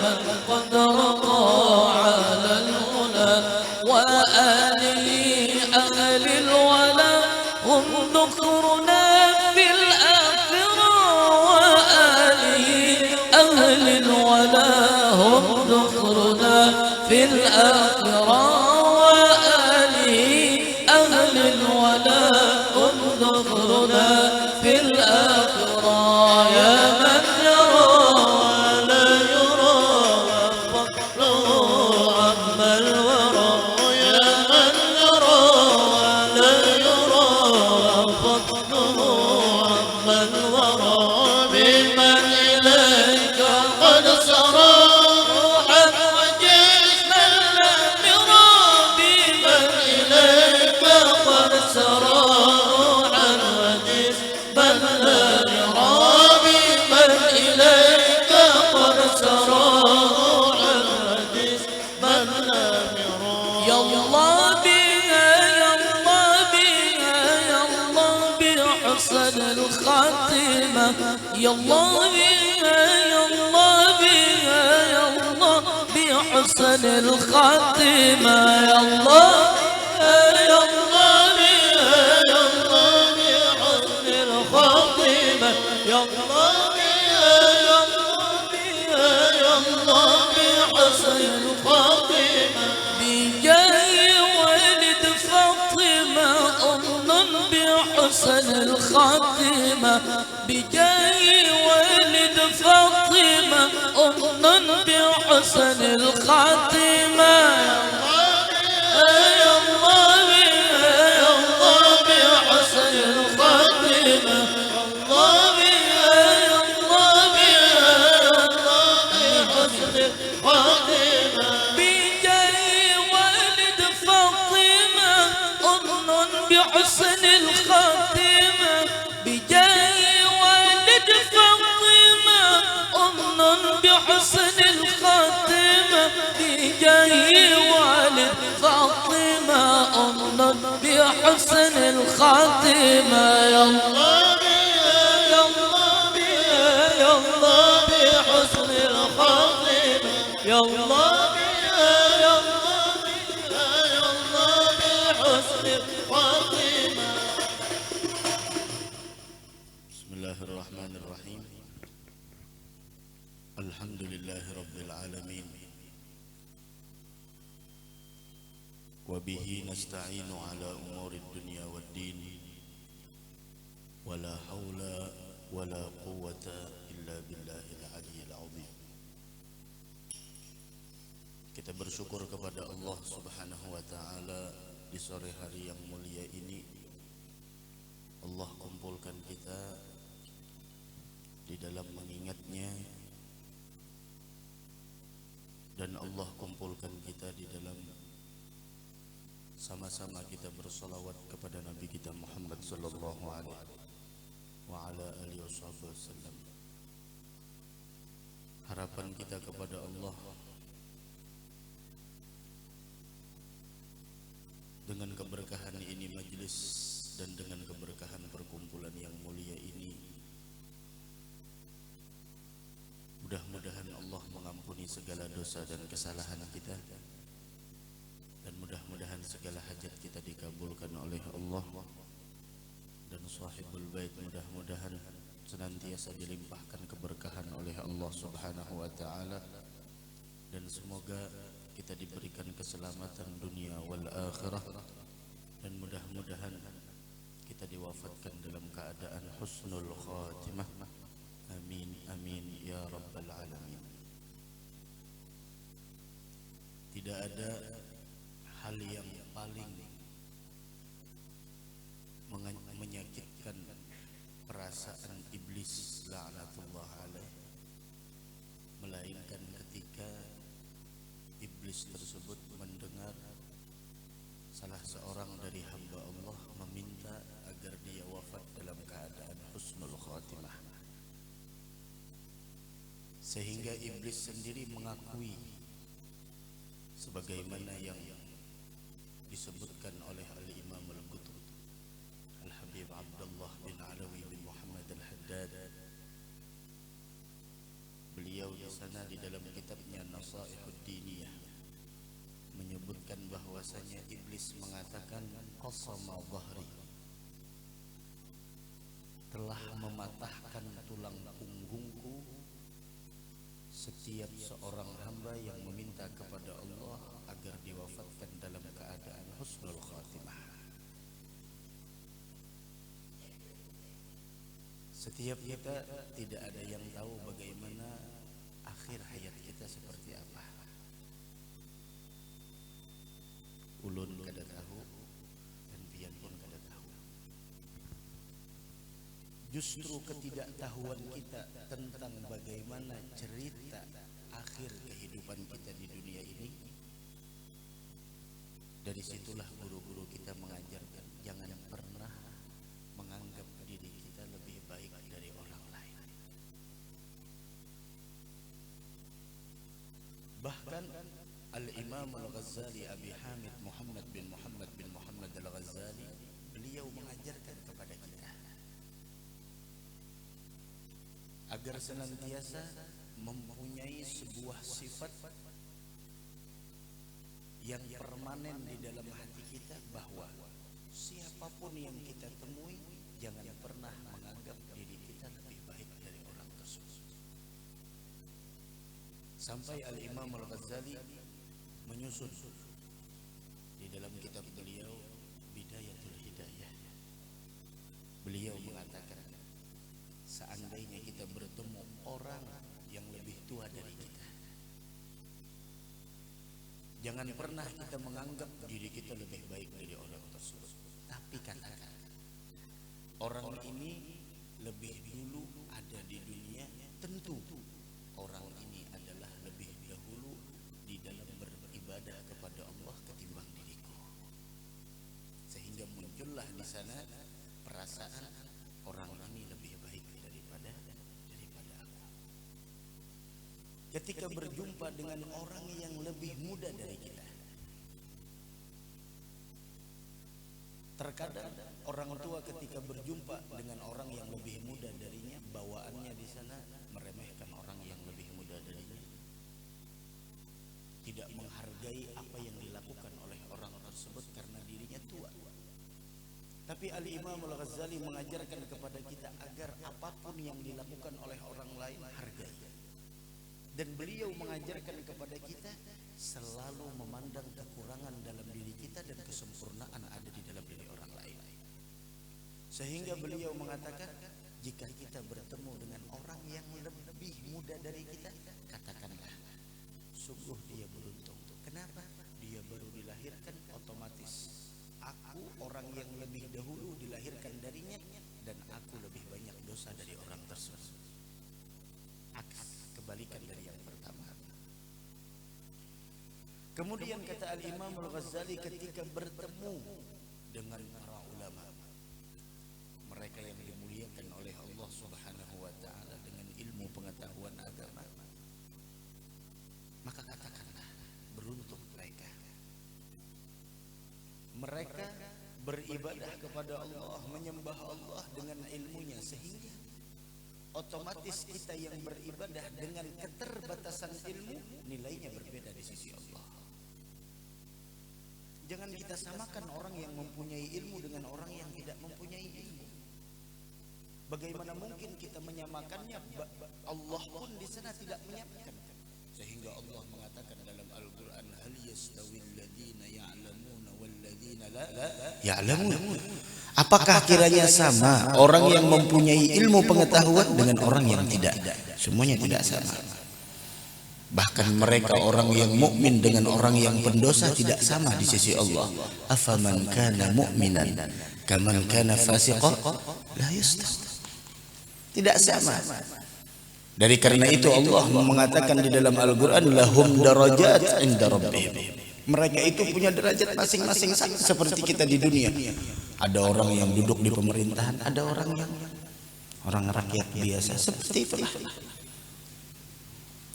من قد رقى على العلا وآله أهل الولا هم ذكرنا في الآخرة وآله أهل الولا هم ذكرنا في الآخرة وآله أهل الولا هم ذكرنا في الآخرة يا من يرى ولا يرى فضله عما الورى يا من يرى ولا يرى فضله عما الورى بمن إليك قد سرى روحا وجسما لم يرى بمن إليك قد سرى روحا وجسما لم يرى بمن إليك قد سرى روحا وجسما لم يرى يا الله بها يا الله بها يا الله بحسن الخاتمة يا الله بها يا الله بها يا الله بحسن الخاتمة يا الله بها يا الله بها يا الله بحسن الخاتمة يا الله بها يا الله بها يا الله بحسن الخاتمة بجاه والد فاطمة بحسن الخاتمة بجاه والد فاطمة بحسن الخاتمة يا الله بها يا الله بحسن الخاتمة الله بها يا الله بها يا الله بحسن الخاتمة بجاه والد فاطمة بحسن الخاتمة بجاه والد فاطمة بحسن الخاتمة بجاه والد فاطمة بحسن الخاتمة يا الله بها يا الله بها يا الله بحسن الخاتمة يا الله بها يا الله بها يا الله بحسن الخاتمة بسم الله الرحمن الرحيم الحمد لله رب العالمين وبه نستعين على أمور الدنيا والدين ولا حول ولا قوة إلا بالله العلي العظيم. Kita bersyukur kepada Allah Subhanahu wa taala di sore hari yang mulia ini. Allah kumpulkan kita di dalam mengingatnya, dan Allah kumpulkan kita di dalam sama-sama kita bersolawat kepada Nabi kita Muhammad sallallahu alaihi wa ala alihi wasallam. Harapan kita kepada Allah dengan keberkahan ini majlis dan dengan keberkahan perkumpulan yang mulia ini, mudah-mudahan Allah mengampuni segala dosa dan kesalahan kita, dan mudah-mudahan segala hajat kita dikabulkan oleh Allah, dan sahibul bait mudah-mudahan senantiasa dilimpahkan keberkahan oleh Allah Subhanahu wa taala, dan semoga kita diberikan keselamatan dunia wal akhirah, dan mudah-mudahan keadaan husnul khatimah. Amin amin ya rabbal alamin. Tidak ada hal yang paling menyakitkan perasaan iblis la'natullah alaih, melainkan ketika iblis tersebut mendengar salah seorang dari hamba Allah meminta agar dia wafat dalam keadaan husnul khatimah, sehingga iblis sendiri mengakui sebagaimana yang disebutkan oleh Al-Imam Al-Qutb Al-Habib Abdullah bin Alawi bin Muhammad Al-Haddad. Beliau di sana di dalam kitabnya Nasaihud Diniyah menyebutkan bahwasanya iblis mengatakan qasama dhahri, telah mematahkan tulang punggungku setiap seorang hamba yang meminta kepada Allah agar diwafatkan dalam keadaan husnul khatimah. Setiap kita tidak ada yang tahu bagaimana akhir hayat kita seperti apa. Ulun kada tahu dan pian pun kada tahu. Justru ketidaktahuan kita tentang bagaimana cerita akhir kehidupan kita di dunia ini, dari situlah guru-guru kita mengajarkan jangan pernah menganggap diri kita lebih baik dari orang lain. Bahkan Al-Imam Al-Ghazali Abi Hamid Muhammad bin Muhammad Al-Ghazali, beliau mengajarkan kepada kita agar senantiasa mempunyai sebuah sifat yang permanen di dalam hati kita, bahwa siapapun yang kita temui jangan pernah menganggap diri kita lebih baik dari orang tersebut. Sampai Al-Imam Al-Ghazali menyusun di dalam kitab beliau Bidayatul Hidayah, beliau mengatakan seandainya kita bertemu orang yang lebih tua dari kita, jangan pernah kita menganggap diri kita lebih baik dari orang tersebut, tapi katakan orang ini lebih dulu ada di dunia, tentu orang ini adalah lebih dahulu di dalam beribadah kepada Allah ketimbang diriku, sehingga muncullah di sana perasaan orang ini lebih baik daripada aku. Ketika berjumpa dengan orang yang lebih muda dari kita, terkadang orang tua ketika berjumpa dengan orang yang lebih muda darinya, bawaannya di sana meremehkan orang yang lebih muda darinya, tidak menghargai apa yang dilakukan oleh orang tersebut karena dirinya tua. Tapi Al-Imam Al-Ghazali mengajarkan kepada kita agar apapun yang dilakukan oleh orang lain hargai. Dan beliau mengajarkan kepada kita selalu memandang kekurangan dalam diri kita dan kesempurnaan ada di dalam diri orang lain. Sehingga beliau mengatakan, jika kita bertemu dengan orang yang lebih muda dari kita, katakanlah, sungguh dia beruntung. Kenapa? Dia baru dilahirkan, otomatis aku orang yang lebih dahulu dilahirkan darinya, dan aku lebih banyak dosa dari orang tersebut. Kebalikan dari yang pertama. Kemudian kata Al-Imam Al-Ghazali, ketika bertemu dengan para ulama, mereka yang dimuliakan oleh Allah Subhanahu wa ta'ala dengan ilmu pengetahuan agama, maka katakanlah, beruntung mereka. Mereka beribadah kepada Allah, menyembah Allah dengan ilmunya, sehingga otomatis kita yang beribadah dengan keterbatasan ilmu, nilainya berbeda di sisi Allah. Jangan kita samakan orang yang mempunyai ilmu dengan orang yang tidak mempunyai ilmu. Bagaimana mungkin kita menyamakannya? Allah pun di sana tidak menyamakan. Sehingga Allah mengatakan dalam Al-Quran, hal yastawil ladina ya'lamuna wal ladina la ya'lamun. Apakah kiranya sama orang yang mempunyai ilmu pengetahuan dengan orang yang tidak? Semuanya tidak sama. Bahkan mereka orang yang mukmin dengan orang yang pendosa tidak sama di sisi Allah. Afaman kana mu'minan kaman kana fasiqan la yastawi. Tidak sama. Dari karena itu Allah mengatakan di dalam Al-Qur'an lahum darajat inda rabbihim. Mereka itu punya derajat masing-masing seperti kita di dunia. Ada orang yang duduk di pemerintahan, ada orang rakyat biasa, seperti itulah.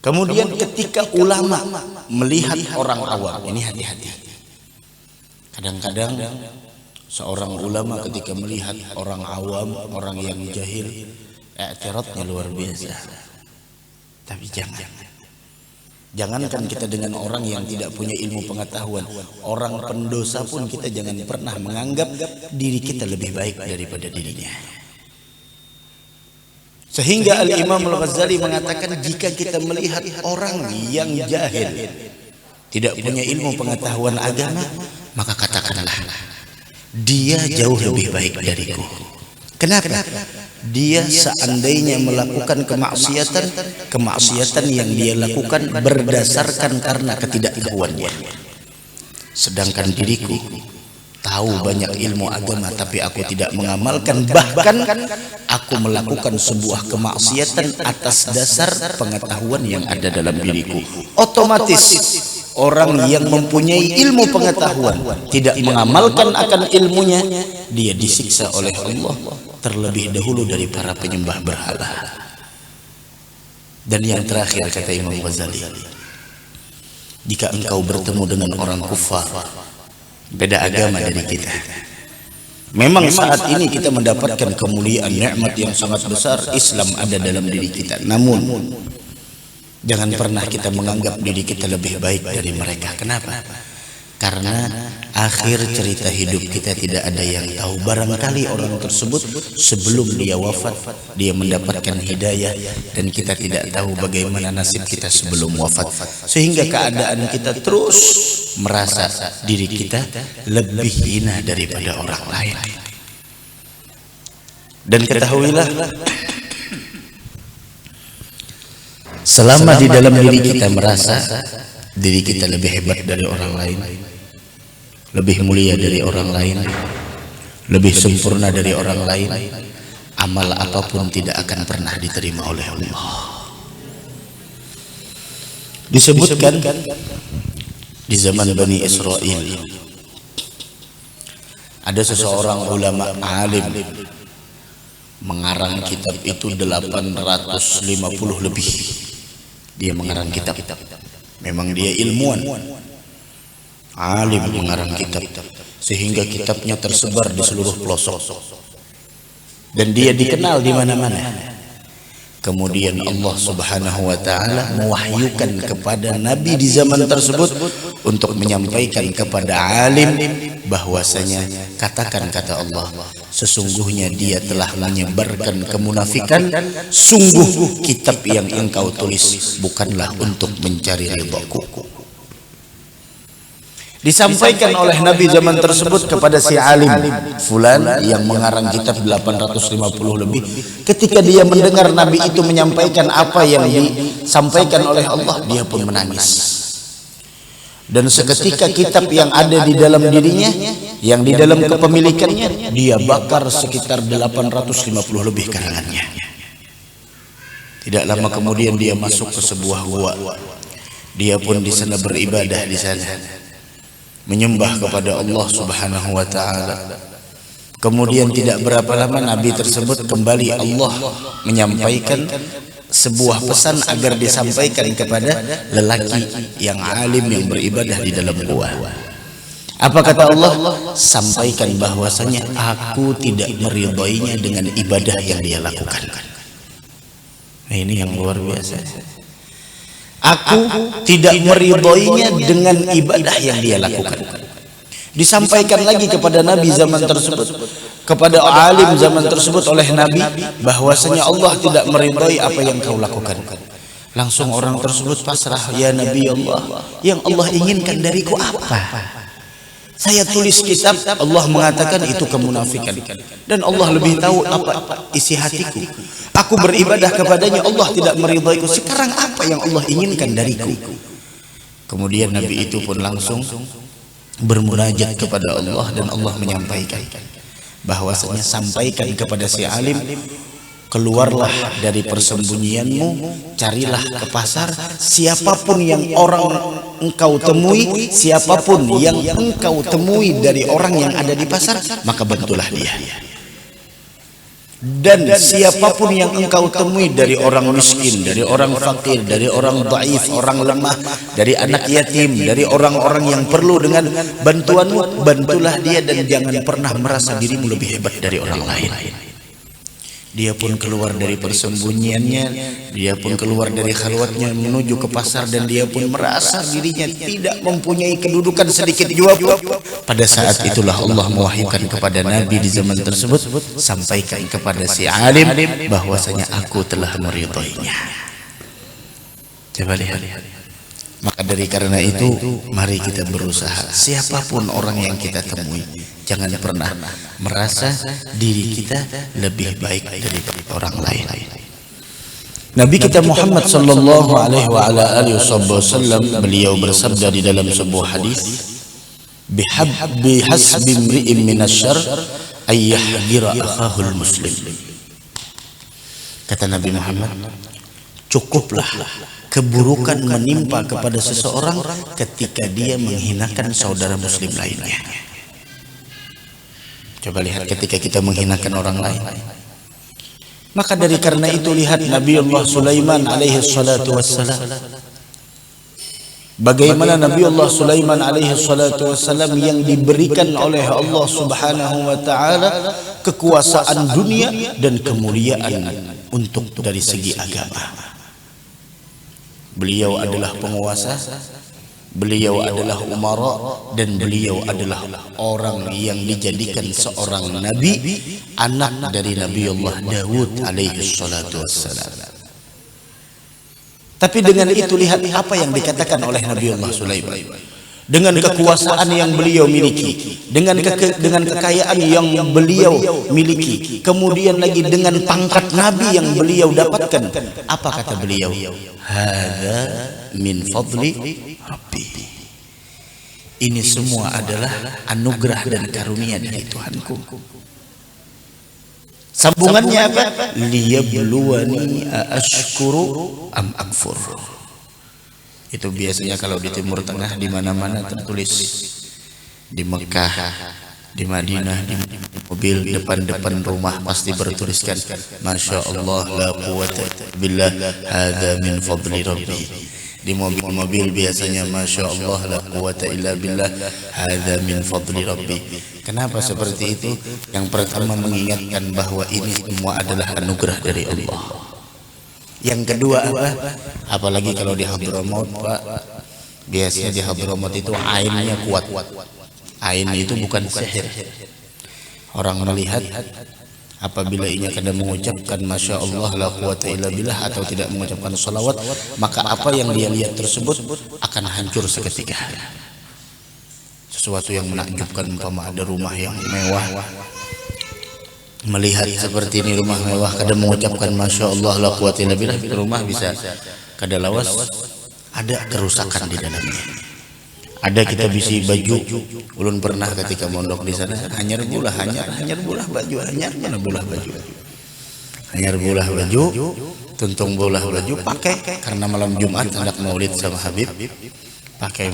Kemudian ketika ulama melihat orang awam, ini hati-hati. Kadang-kadang seorang ulama ketika melihat orang awam, orang yang jahil, i'tiradnya luar biasa. Tapi jangankan kita dengan orang yang tidak punya ilmu pengetahuan, orang pendosa pun kita jangan pernah menganggap diri kita lebih baik daripada dirinya. Sehingga Al-Imam Al-Ghazali mengatakan jika kita melihat orang yang jahil, tidak punya ilmu pengetahuan agama, maka katakanlah dia jauh lebih baik dariku. Kenapa? Dia seandainya melakukan kemaksiatan yang dia lakukan berdasarkan karena ketidaktahuannya. Sedangkan diriku tahu banyak ilmu agama tapi aku tidak mengamalkan, bahkan aku melakukan sebuah kemaksiatan atas dasar pengetahuan yang ada dalam diriku. Otomatis orang yang mempunyai ilmu pengetahuan tidak mengamalkan akan ilmunya, dia disiksa oleh Allah terlebih dahulu dari para penyembah berhala. Dan yang terakhir kata Imam Ghazali, jika engkau bertemu dengan orang kufar beda agama dari kita, memang saat ini kita mendapatkan kemuliaan nikmat yang sangat besar, Islam ada dalam diri kita, namun jangan pernah kita menganggap diri kita lebih baik dari mereka. Kenapa? Karena akhir cerita hidup kita tidak ada yang tahu. Barangkali orang tersebut sebelum dia wafat dia mendapatkan hidayah dan kita tidak tahu bagaimana nasib kita sebelum wafat, sehingga keadaan kita terus merasa diri kita lebih hina daripada orang lain. Dan ketahuilah, selama di dalam diri kita merasa diri kita lebih hebat dari orang lain, lebih mulia dari orang lain, lebih sempurna dari orang lain, amal apapun tidak akan pernah diterima oleh Allah. Disebutkan di zaman Bani Israel ada seseorang ulama alim mengarang kitab itu 850 lebih. Dia mengarang kitab. Memang dia ilmuwan, alim mengarang kitab, sehingga kitabnya tersebar di seluruh pelosok dan dia dikenal di mana-mana. Kemudian Allah Subhanahu wa taala mewahyukan kepada nabi di zaman tersebut untuk menyampaikan kepada alim bahwasanya katakan kata Allah, sesungguhnya dia telah menyebarkan kemunafikan. Sungguh kitab yang engkau tulis bukanlah untuk mencari ridhaku. Disampaikan oleh Nabi zaman tersebut kepada si alim fulan yang mengarang kitab 850 lebih. Ketika dia mendengar Nabi itu menyampaikan apa yang disampaikan oleh Allah, dia pun menangis. Dan seketika kitab yang ada di dalam dirinya, yang di dalam kepemilikannya, dia bakar sekitar 850 lebih karangannya. Tidak lama kemudian dia masuk ke sebuah gua. Dia pun di sana beribadah di sana, menyembah kepada Allah Subhanahu wa taala. Kemudian tidak berapa lama Nabi tersebut kembali, Allah menyampaikan sebuah pesan agar disampaikan kepada lelaki yang alim yang beribadah di dalam gua. Apa kata Allah? Sampaikan bahwasanya aku tidak meridainya dengan ibadah yang dia lakukan. Nah, ini yang luar biasa. Aku tidak meridainya dengan ibadah yang dia lakukan. Disampaikan lagi kepada Nabi zaman tersebut, kepada alim zaman tersebut oleh Nabi, bahwasanya Allah tidak meridai apa yang kau lakukan. Langsung orang tersebut pasrah, ya Nabi Allah, yang Allah inginkan dariku apa? Saya tulis kitab, Allah mengatakan itu kemunafikan. Dan Allah lebih tahu apa isi hatiku. Aku beribadah kepadanya, Allah tidak meridaiku. Sekarang apa yang Allah inginkan dariku? Kemudian Nabi itu pun langsung bermunajat kepada Allah, dan Allah menyampaikan bahwasanya sampaikan kepada si alim, keluarlah dari persembunyianmu, carilah ke pasar, siapapun yang engkau temui, siapapun yang engkau temui dari orang yang ada di pasar, maka bantulah dia. Dan siapapun yang engkau temui dari orang miskin, dari orang fakir, dari orang dhaif, orang lemah, dari anak yatim, dari orang-orang yang perlu dengan bantuanmu, bantulah dia, dan jangan pernah merasa dirimu lebih hebat dari orang lain. Dia pun keluar dari persembunyiannya, dia pun keluar dari khalwatnya menuju ke pasar, dan dia pun merasa dirinya tidak mempunyai kedudukan sedikit jua pun. Pada saat itulah Allah mewahyukan kepada Nabi di zaman tersebut, sampaikan kepada si alim bahwasanya aku telah meridainya. Coba lihat. Maka dari karena itu, mari kita berusaha, siapapun orang yang kita temui, jangan pernah merasa diri kita lebih baik dari orang lain. Nabi kita Muhammad sallallahu alaihi wasallam beliau bersabda di dalam sebuah hadis, bihasbi imri'in minasyarr ay yahjira akhahul muslim. Kata Nabi Muhammad, cukuplah keburukan menimpa kepada seseorang ketika dia menghinakan saudara muslim lainnya. Coba lihat ketika kita menghinakan orang lain. Maka dari karena itu lihat Nabiullah Sulaiman alaihi salatu wassalam. Bagaimana Nabiullah Sulaiman alaihi salatu wassalam yang diberikan oleh Allah subhanahu wa ta'ala kekuasaan dunia dan kemuliaan untuk dari segi agama. Beliau adalah penguasa, beliau adalah umara, dan beliau adalah orang yang dijadikan seorang nabi, anak dari Nabiullah Daud alaihi salatu wassalam. Tapi dengan itu lihat apa yang dikatakan oleh Nabiullah Sulaiman. Dengan kekuasaan yang beliau miliki, dengan kekayaan yang beliau miliki, kemudian lagi dengan pangkat nabi yang beliau dapatkan, apa kata beliau? Hadza min fadli Rabbi. Ini semua adalah anugerah dan karunia dari Tuhanku. Sambungannya apa? Liyabluwani aashkuru am akfur. Itu biasanya kalau di Timur Tengah di mana-mana tertulis, di Mekah, di Madinah, di mobil depan-depan rumah pasti bertuliskan Masya Allah la quwata billah hadza min fadli Rabbi. Di mobil-mobil biasanya Masya Allah la quwata illa billah hadza min fadli Rabbi. Kenapa seperti itu? Yang pertama mengingatkan bahwa ini semua adalah anugerah dari Allah. Yang kedua apa? Apalagi kalau di Hadramaut, Pak, biasanya di Hadramaut itu ainnya kuat. Ain itu bukan sihir. Orang melihat apabila ia kadang mengucapkan Masya Allah la quwata illa billah atau tidak mengucapkan salawat, maka apa yang dia lihat tersebut akan hancur seketika. Sesuatu yang menakjubkan, umpama ada rumah yang mewah, melihat seperti ini rumah mewah, kadang mengucapkan Masya Allah la quwata illa billah, rumah bisa kadalawas ada kerusakan di dalamnya. Ada kita bisi baju, ulun pernah ketika mondok di sana hanyar bulah baju, tuntung bulah baju pakai karena malam Jumat hendak maulid sama Habib, pakai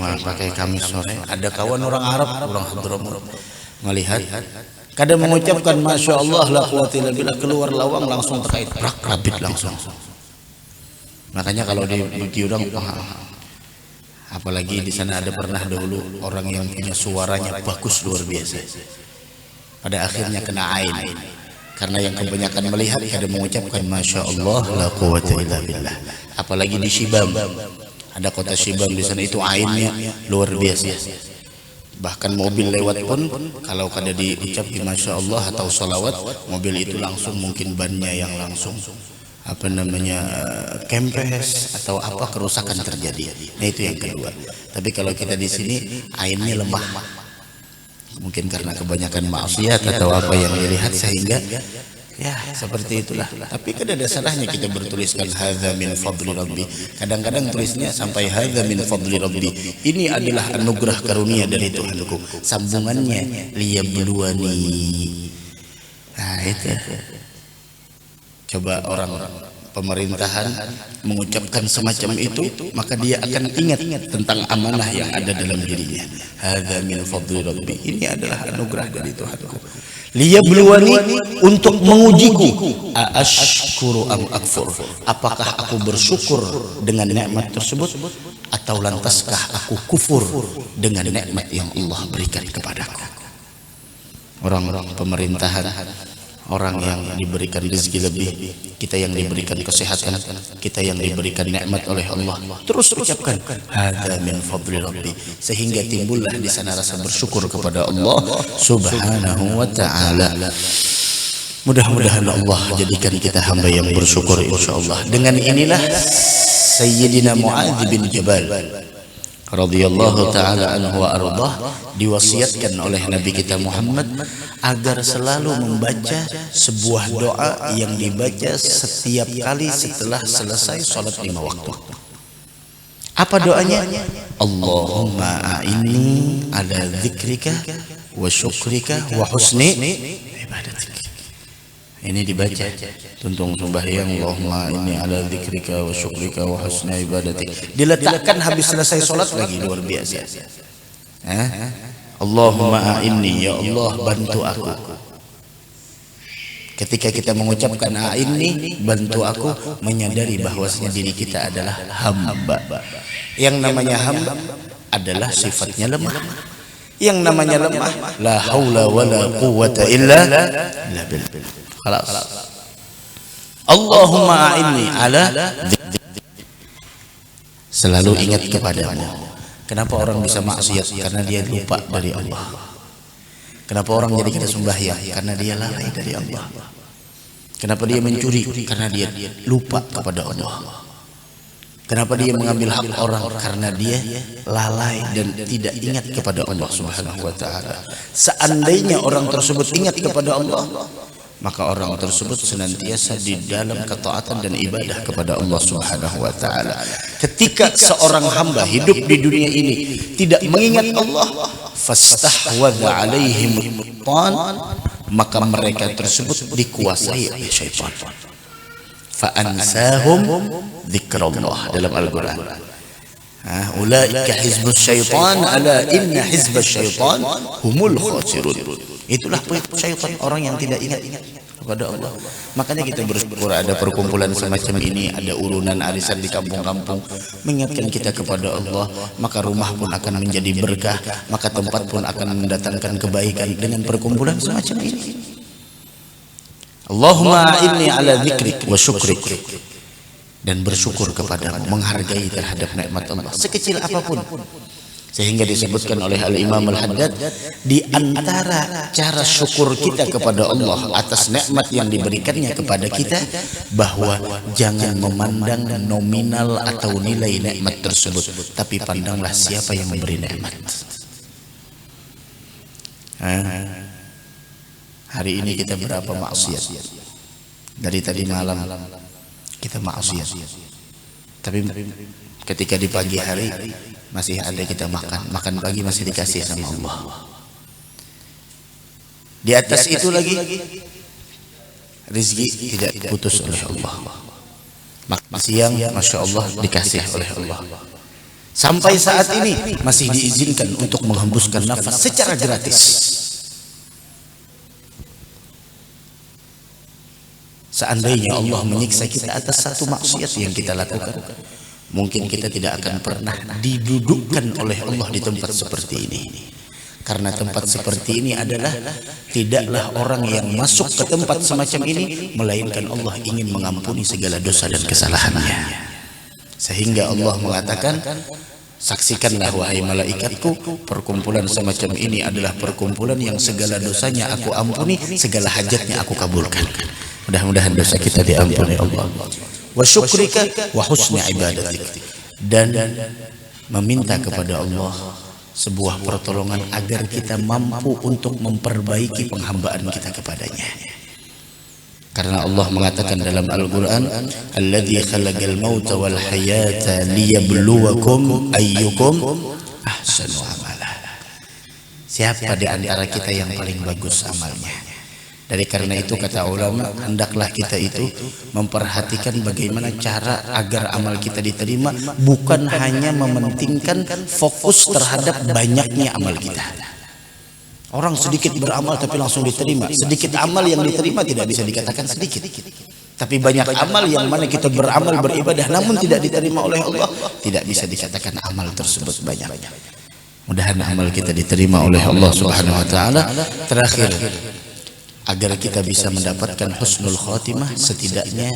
kamis sore. Ada kawan orang Arab, orang Hadramaut melihat, kadang mengucapkan Masya Allah la quwata illa billah, keluar lawang langsung terkait rabit langsung. Makanya kalau di orang, apalagi di sana ada pernah dahulu orang yang punya suaranya bagus luar biasa, pada akhirnya kena ain karena yang kebanyakan melihat kadang mengucapkan Masya Allah la quwata illa billah. Apalagi di Shibam, ada kota Shibam di sana itu ainnya luar biasa. Bahkan mobil lewat pun kalau kada diucap di Masya Allah atau salawat, mobil itu langsung mungkin bannya yang langsung kempes atau apa, kerusakan terjadi. Nah itu yang kedua. Tapi kalau kita di sini ainnya lemah, Mungkin karena kebanyakan maksiat atau apa yang dilihat sehingga ya seperti itulah. Tapi kan ada salahnya kita bertuliskan hadza min fadli rabbi. Kadang-kadang tulisnya sampai hadza min fadli rabbi. Ini adalah anugerah karunia dari Tuhanku. Sambungannya liyabluwani. Nah itu. Coba orang pemerintahan mengucapkan semacam itu, maka dia akan ingat tentang amanah yang ada dalam dirinya. Hadza min fadli rabbi. Ini adalah anugerah dari Tuhanku. Liyabluwani, untuk mengujiku, aashkuru am akfur, apakah aku bersyukur dengan nikmat tersebut atau lantaskah aku kufur dengan nikmat yang Allah berikan kepadaku. Orang-orang pemerintahan, orang yang diberikan rezeki lebih, kita yang diberikan kesehatan, kita yang diberikan nikmat oleh Allah, terus ucapkan hadza min fadli rabbi, sehingga timbullah di sana rasa bersyukur kepada Allah Subhanahu wa taala. Mudah-mudahan Allah jadikan kita hamba yang bersyukur insyaallah. Dengan inilah Sayyidina Mu'adz bin Jabal radhiyallahu taala anhu wa ardah diwasiatkan oleh Nabi kita Muhammad agar selalu membaca sebuah doa yang dibaca setiap kali setelah selesai salat 5 waktu. Apa doanya? Allahumma a'inni ala dzikrika wa syukrika wa husni ibadatik. Ini dibaca tuntung sembahyang, Allahumma inni ala dzikrika wa syukrika wa husni ibadatik. Diletakkan habis selesai salat lagi, luar biasa. Allahumma a'inni, ya Allah bantu aku. Ketika kita mengucapkan a'inni, bantu aku, menyadari bahwasanya diri kita adalah hamba. Yang namanya hamba adalah sifatnya lemah. Yang namanya lemah, la haula wala quwwata illa billah. Allahumma a'inni ala selalu ingat kepadamu. Kenapa orang bisa maksiat? Karena dia lupa dari Allah. Kenapa orang jadi kita sembahyang? Karena dia lalai dari Allah. Kenapa dia mencuri? Karena dia lupa kepada Allah. Kenapa dia mengambil hak orang? Karena dia lalai dan tidak ingat kepada Allah Subhanahu wa taala. Seandainya orang tersebut ingat kepada Allah, maka orang tersebut senantiasa di dalam ketaatan dan ibadah kepada Allah Subhanahu wa taala. Ketika seorang hamba hidup di dunia ini tidak mengingat Allah, fastahwadha alaihim syaitan, maka mereka tersebut dikuasai oleh syaitan. Fa ansahum dzikrullah dalam Al-Qur'an. Ulaika hizbus syaitan, ala inna hizbas syaitan humul khasirun. Itulah syaitan, orang yang tidak ingat kepada Allah. Makanya kita bersyukur ada perkumpulan semacam ini, ada urunan arisan di kampung-kampung mengingatkan kita kepada Allah, maka rumah pun akan menjadi berkah, maka tempat pun akan mendatangkan kebaikan dengan perkumpulan semacam ini. Allahumma inni ala dzikrik wa syukrik, dan bersyukur kepadamu, menghargai terhadap nikmat Allah sekecil apapun. Sehingga disebutkan oleh Al-Imam Al-Haddad, di antara cara syukur kita kepada Allah atas nikmat yang diberikannya kepada kita, bahwa jangan memandang nominal atau nilai nikmat tersebut, tapi pandanglah siapa yang memberi nikmat. Hari ini kita berapa maksiat? Dari tadi malam kita maksiat. Tapi ketika di pagi hari masih ada kita makan pagi masih dikasih sama Allah. Di atas itu lagi rezeki tidak diputus oleh Allah. Makan siang masya Allah dikasih oleh Allah. Sampai saat ini masih diizinkan untuk menghembuskan nafas secara gratis. Seandainya Allah menyiksa kita atas satu maksiat yang kita lakukan, mungkin kita tidak akan pernah didudukkan oleh Allah di tempat seperti ini. Karena tempat seperti ini adalah tidaklah orang yang masuk ke tempat semacam ini melainkan Allah ingin mengampuni segala dosa dan kesalahannya. Sehingga Allah mengatakan, saksikanlah wahai malaikatku, perkumpulan semacam ini adalah perkumpulan yang segala dosanya aku ampuni, segala hajatnya aku kabulkan. Mudah-mudahan dosa kita diampuni Allah. Wa syukrika wa husni ibadatik, dan meminta kepada Allah sebuah pertolongan agar kita mampu untuk memperbaiki penghambaan kita kepadanya. Karena Allah mengatakan dalam Al-Quran, alladzi khalaqal mauta wal hayata liyabluwakum ayyukum ahsanu amala. Siapa di antara kita yang paling bagus amalnya? Dari karena itu kata ulama, hendaklah kita itu memperhatikan bagaimana cara agar amal kita diterima, bukan hanya mementingkan fokus terhadap banyaknya amal kita. Orang sedikit beramal tapi langsung diterima. Sedikit amal yang diterima tidak bisa dikatakan sedikit. Tapi banyak amal yang mana kita beramal beribadah namun tidak diterima oleh Allah, tidak bisa dikatakan amal tersebut banyak. Mudah-mudahan amal kita diterima oleh Allah Subhanahu wa taala. Terakhir, agar kita bisa mendapatkan husnul khatimah, setidaknya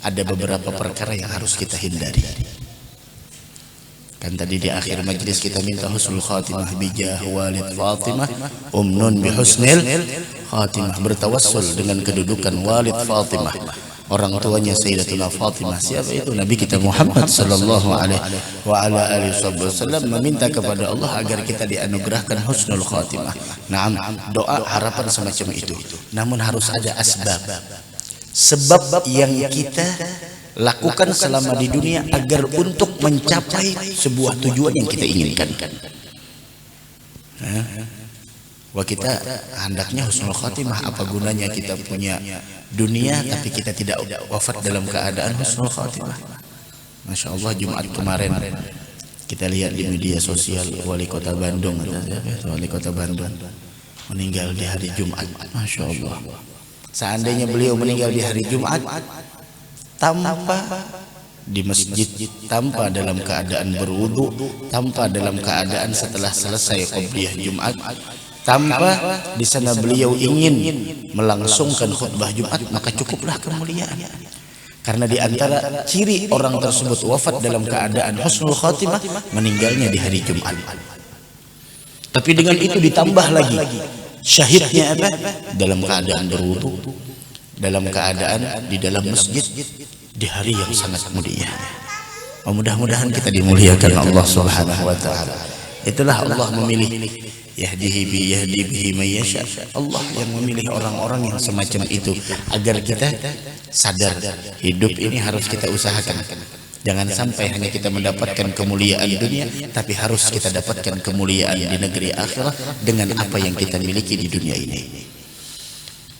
ada beberapa perkara yang harus kita hindari. Kan tadi di akhir majlis kita minta husnul khatimah bijah walid Fatimah umnun bi husnil khatimah, bertawassul dengan kedudukan walid Fatimah, orang tuanya Sayyidatuna Fatimah. Siapa itu? Nabi kita Muhammad sallallahu alaihi wasallam meminta kepada Allah agar kita dianugerahkan husnul khatimah. Naam, doa harapan semacam itu. Namun harus ada sebab yang kita lakukan selama di dunia agar untuk mencapai sebuah tujuan yang kita inginkan. Wah, kita hendaknya husnul khatimah. Apa gunanya kita punya dunia tapi kita tidak wafat dalam keadaan husnul khatimah? Masya Allah, Jumat kemarin kita lihat di media sosial wali kota Bandung meninggal di hari Jumat. Masya Allah, seandainya beliau meninggal di hari Jumat tanpa di masjid, tanpa dalam keadaan berwudu, tanpa dalam keadaan setelah selesai qobliyah Jumat, tanpa di sana beliau ingin melangsungkan khutbah Jumat, maka cukuplah kemuliaan. Karena di antara ciri orang tersebut wafat dalam keadaan husnul khatimah, meninggalnya di hari Jumat. Tapi dengan itu ditambah lagi syahidnya apa? Dalam keadaan berwudu, dalam keadaan di dalam masjid di hari yang sangat mulia. Mudah-mudahan kita dimuliakan Allah Subhanahu wa taala. Itulah Allah memilih yahdi bihi may yasha. Allah yang memilih orang-orang yang semacam itu agar kita sadar hidup ini harus kita usahakan. Jangan sampai hanya kita mendapatkan kemuliaan dunia, tapi harus kita dapatkan kemuliaan di negeri akhirat dengan apa yang kita miliki di dunia ini.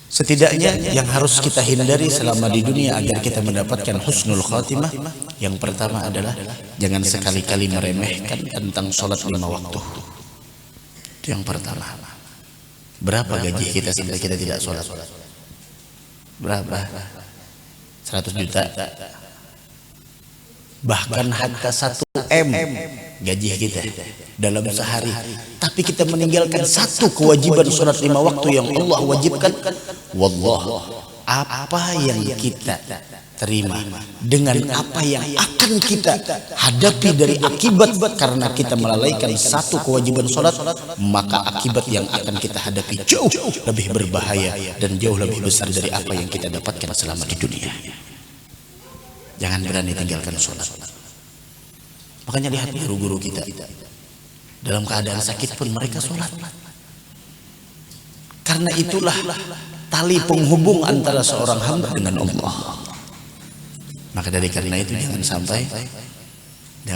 Setidaknya yang harus kita hindari selama di dunia agar kita mendapatkan husnul khatimah, yang pertama adalah jangan sekali-kali meremehkan tentang sholat 5 waktu. Itu yang pertama. Berapa gaji kita sampai kita tidak sholat? Berapa? 100 juta. Bahkan hatta 1 M gaji kita dalam sehari, tapi kita meninggalkan satu kewajiban sholat 5 waktu yang Allah wajibkan. Wallah, apa yang kita terima dengan apa yang akan kita hadapi dari akibat karena kita melalaikan satu kewajiban sholat, maka akibat yang akan kita hadapi jauh lebih berbahaya dan jauh lebih besar dari apa yang kita dapatkan selama di dunia. Jangan berani tinggalkan sholat. Makanya lihat guru-guru kita dalam keadaan sakit pun mereka sholat. Karena itulah tali penghubung antara seorang hamba dengan Allah. Maka dari karena itu jangan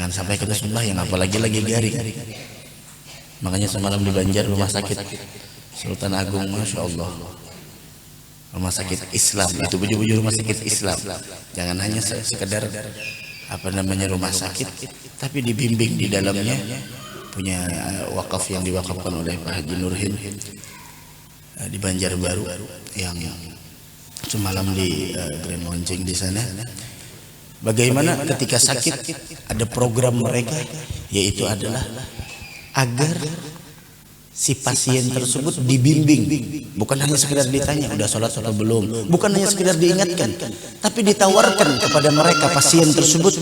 sampai kita sembahyang, apalagi lagi garing. Makanya semalam di Banjar rumah sakit Sultan Agung, Masya Allah, rumah sakit Islam itu baju-baju rumah sakit Islam. Jangan hanya sekedar rumah sakit, tapi dibimbing di dalamnya, punya wakaf yang diwakafkan oleh Pak Haji Nurhin di Banjarbaru yang semalam di Grand Moncing di sana. Bagaimana ketika sakit ada program mereka, yaitu adalah agar si pasien tersebut dibimbing, bukan hanya sekedar ditanya udah sholat atau belum, bukan hanya sekedar diingatkan, tapi ditawarkan kepada mereka pasien tersebut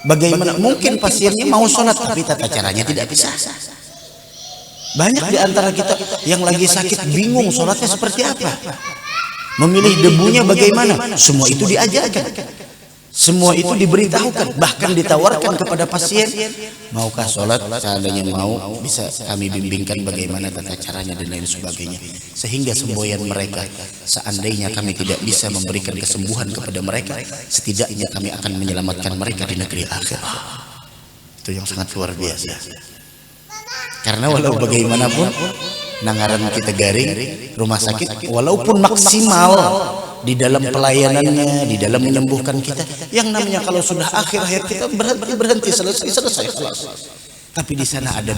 bagaimana mungkin pasiennya mau sholat tapi tata caranya tidak bisa. Banyak di antara kita yang lagi sakit bingung sholatnya seperti apa, memilih debunya bagaimana, semua itu diajarkan. Semua itu diberitahukan, bahkan ditawarkan kepada pasien, maukah sholat? Seandainya mau, bisa kami bimbingkan bagaimana tata caranya dan lain sebagainya. Sehingga semboyan mereka, seandainya kami tidak bisa memberikan kesembuhan kepada mereka, setidaknya kami akan menyelamatkan mereka di negeri akhirat. Itu yang sangat luar biasa. Karena walau bagaimanapun Nangaran kita garing, rumah sakit walaupun maksimal di dalam pelayanannya, di dalam menyembuhkan kita, yang namanya kalau sudah akhir hayat kita berhenti selesai. Tapi di sana ada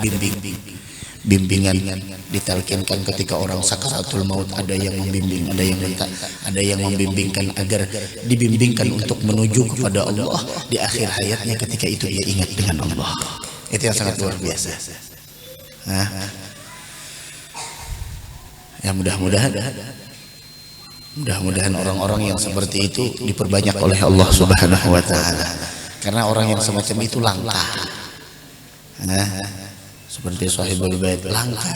bimbingan ditalkinkan ketika orang sakaratul maut, ada yang membimbing, ada yang minta, ada yang membimbingkan agar dibimbingkan untuk menuju kepada Allah di akhir hayatnya, ketika itu dia ingat dengan Allah. Itu yang sangat luar biasa. Nah, ya mudah-mudahan orang-orang yang seperti itu diperbanyak oleh Allah Subhanahu wa taala. Karena orang yang semacam itu langka. Nah, seperti Sahibul Bait langka.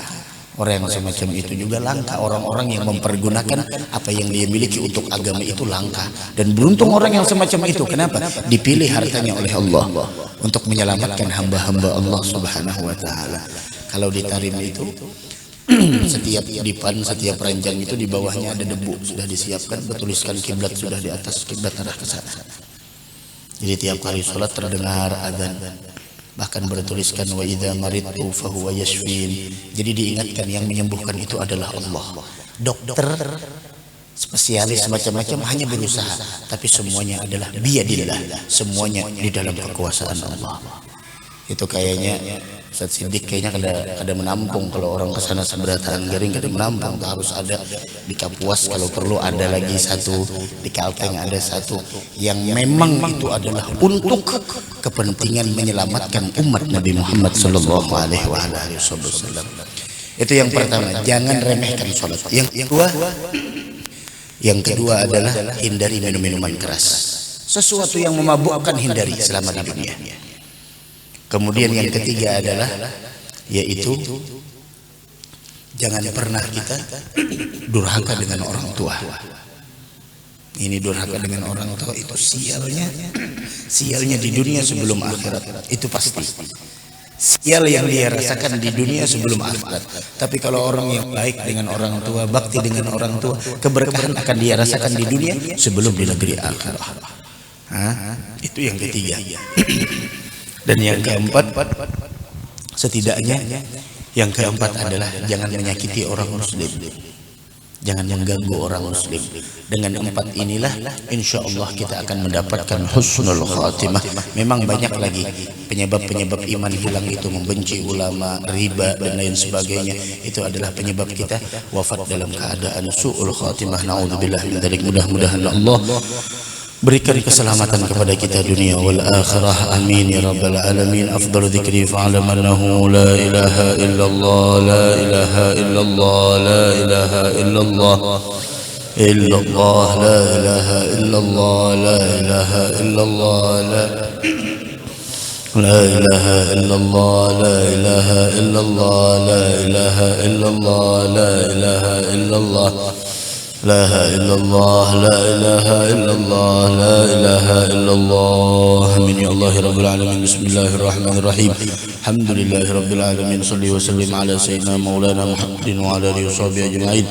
Orang yang semacam itu juga langka. Orang-orang yang mempergunakan apa yang dia miliki untuk agama itu langka. Dan beruntung orang yang semacam itu. Kenapa? Dipilih hartanya oleh Allah untuk menyelamatkan hamba-hamba Allah Subhanahu wa taala. Kalau ditarim itu, setiap dipan, setiap ranjang itu di bawahnya ada debu, sudah disiapkan, bertuliskan kiblat sudah di atas, kiblat arah ke sana. Jadi tiap kali sholat terdengar adzan, bahkan bertuliskan wa idza maridtu fa huwa yashfin. Jadi diingatkan yang menyembuhkan itu adalah Allah. Dokter, spesialis macam-macam hanya berusaha, tapi semuanya adalah biyadillah, semuanya di dalam kekuasaan Allah. Itu kayaknya Ustaz Siddiq kayaknya kada menampung kalau orang kesana seberatan garing, kada menampung. Harus ada di Kapuas, kalau perlu ada lagi satu di Kalteng, ada satu yang memang itu adalah untuk kepentingan menyelamatkan umat Nabi Muhammad sallallahu alaihi wasallam. Itu yang pertama, jangan remehkan sholat. Yang kedua adalah hindari minum-minuman keras. Sesuatu yang memabukkan hindari selama di dunia. Kemudian yang ketiga adalah yaitu jangan pernah kita durhaka dengan orang tua. Ini durhaka dengan orang tua itu sialnya di dunia sebelum akhirat, itu pasti. Sial yang dia rasakan di dunia sebelum akhirat. Tapi kalau orang yang baik dengan orang tua, bakti dengan orang tua, keberkahan akan dia rasakan di dunia sebelum di negeri akhirat. Itu yang ketiga. Dan yang keempat, setidaknya yang keempat adalah jangan menyakiti orang muslim, jangan mengganggu orang muslim. Dengan empat inilah insya Allah kita akan mendapatkan husnul khatimah. Memang banyak lagi penyebab-penyebab iman hilang itu, membenci ulama, riba dan lain sebagainya. Itu adalah penyebab kita wafat dalam keadaan su'ul khatimah. Na'udzubillah min dzalik. Mudah-mudahan Allah berikan keselamatan kepada kita dunia wal akhirah, amin ya rabbal alamin. Afdalu dzikri fa'lam annahu la ilaha illallah, la ilaha illallah, la ilaha illallah, illallah, la ilaha illallah, la ilaha illallah, la ilaha illallah, la ilaha illallah, la ilaha illallah, la ilaha illallah, لا إله إلا الله، لا إله إلا الله، لا إله إلا الله. آمين يا الله رب العالمين. بسم الله الرحمن الرحيم. الحمد لله رب العالمين. صلي وسلم على سيدنا مولانا محمد وعلى آله وصحبه أجمعين.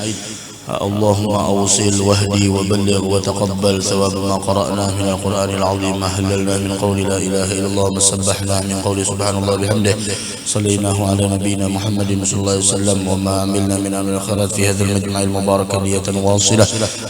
اللهم أوصل واهدي وبلغ وتقبل ثواب ما قرأناه من القرآن العظيم، ما هللنا من قول لا إله إلا الله، ما سبحنا من قول سبحان الله بحمده، صليناه على نبينا محمد صلى الله عليه وسلم، وما عملنا من أمر الخيرات في هذا المجمع المبارك نية واصلة،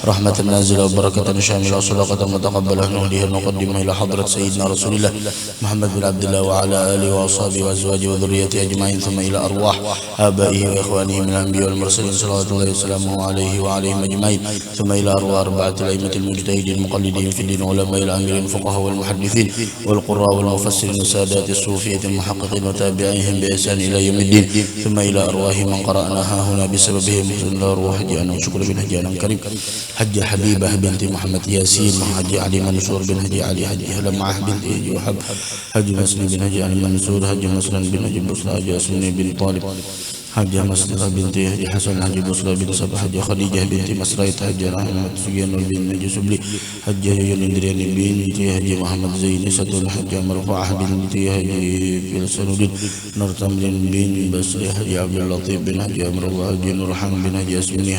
رحمة نازلة وبركة شاملة، صدقة متقبلة نهديها نقدمها إلى حضرة سيدنا رسول الله محمد بن عبد الله وعلى آله وأصحابه وأزواجه وذريته أجمعين، ثم إلى أرواح آبائه وإخوانه من الأنبياء والمرسلين صلوات الله وسلامه عليه وعليهم أجمعين، ثم إلى أرواح أربعة الأئمة المجتهدين المقلدين في الدين، علماء العاملين الفقهاء والمحدثين والقراء والمفسرين السادات الصوفية المحققين وتابعيهم بإحسان إلى يوم الدين، ثم إلى أرواح من قرأناها هنا بسببهم، ثم إلى أرواح حجانا وشكر بن حجانا كريم، حج حبيبة بنت محمد ياسين، حج علي منصور بن حج علي، حج لمعه بنت وحب، حج مسلم بن حج علي منصور، حج مسلم بن حج بصرى، حج أسمني بن طالب، Hajjah Masliha binti Haji Hasan Haji Busra bin Sabah Hajjah Khadijah binti Masrait Hajjah Rahmat Sugianul bin Haji Subli Hajjah Yuyun Indriani binti Haji Muhammad Zaini Sadul Hajjah Marfu'ah binti Haji Filsanudin Nur Tamrin bin Basri Haji Abdul Latif bin Haji Amrullah Haji Nurhan bin Haji Asmini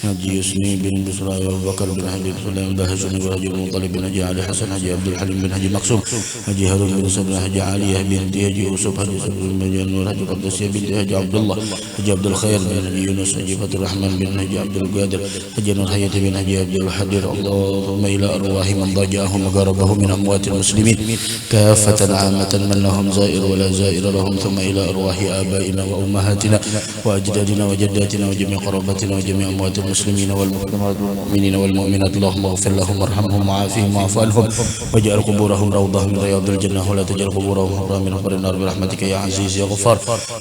Haji Yusni bin Busra Abu Bakar bin Haji Sulaim Bahasuni Haji Muttalib bin Haji Ali Hasan Haji Abdul Halim bin Haji Maksum Haji Harun bin Sabra Haji Aliyah binti Haji Usuf Haji Sabri bin Nur Haji Qadasiyah binti Haji Abdullah Haji Abdul Khair bin Haji Yunus Haji Fatur Rahman bin Haji Abdul Qadir Haji Nur Hayati bin Haji Abdul Hadir Allahumma ila arwahi man dajahum garabahu min amwatil muslimin kafatan amatan man lahum zair wa la zair lahum thumma ila arwahi abaina wa ummahatina wa ajdadina wa jaddatina wa jami' qarabatina wa jami' amwatil المسلمين والمسلمات والمؤمنين والمؤمنات اللهم اغفر لهم وارحمهم وعافهم واعف عنهم واجعل قبورهم روضة من رياض الجنة ولا تجعل قبورهم حفرا من حفر النار برحمتك يا عزيز يا غفار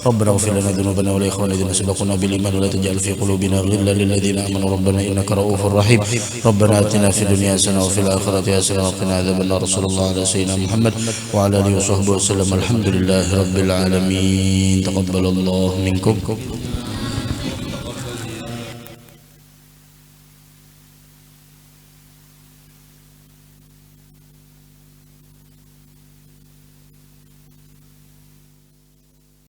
ربنا اغفر لنا ذنوبنا ولإخواننا الذين سبقونا بالإيمان ولا تجعل في قلوبنا غلا للذين آمنوا ربنا إنك رؤوف رحيم ربنا آتنا في الدنيا حسنة وفي الآخرة حسنة وقنا عذاب النار صلى الله على سيدنا محمد وعلى آله وصحبه وسلم الحمد لله رب العالمين تقبل الله منكم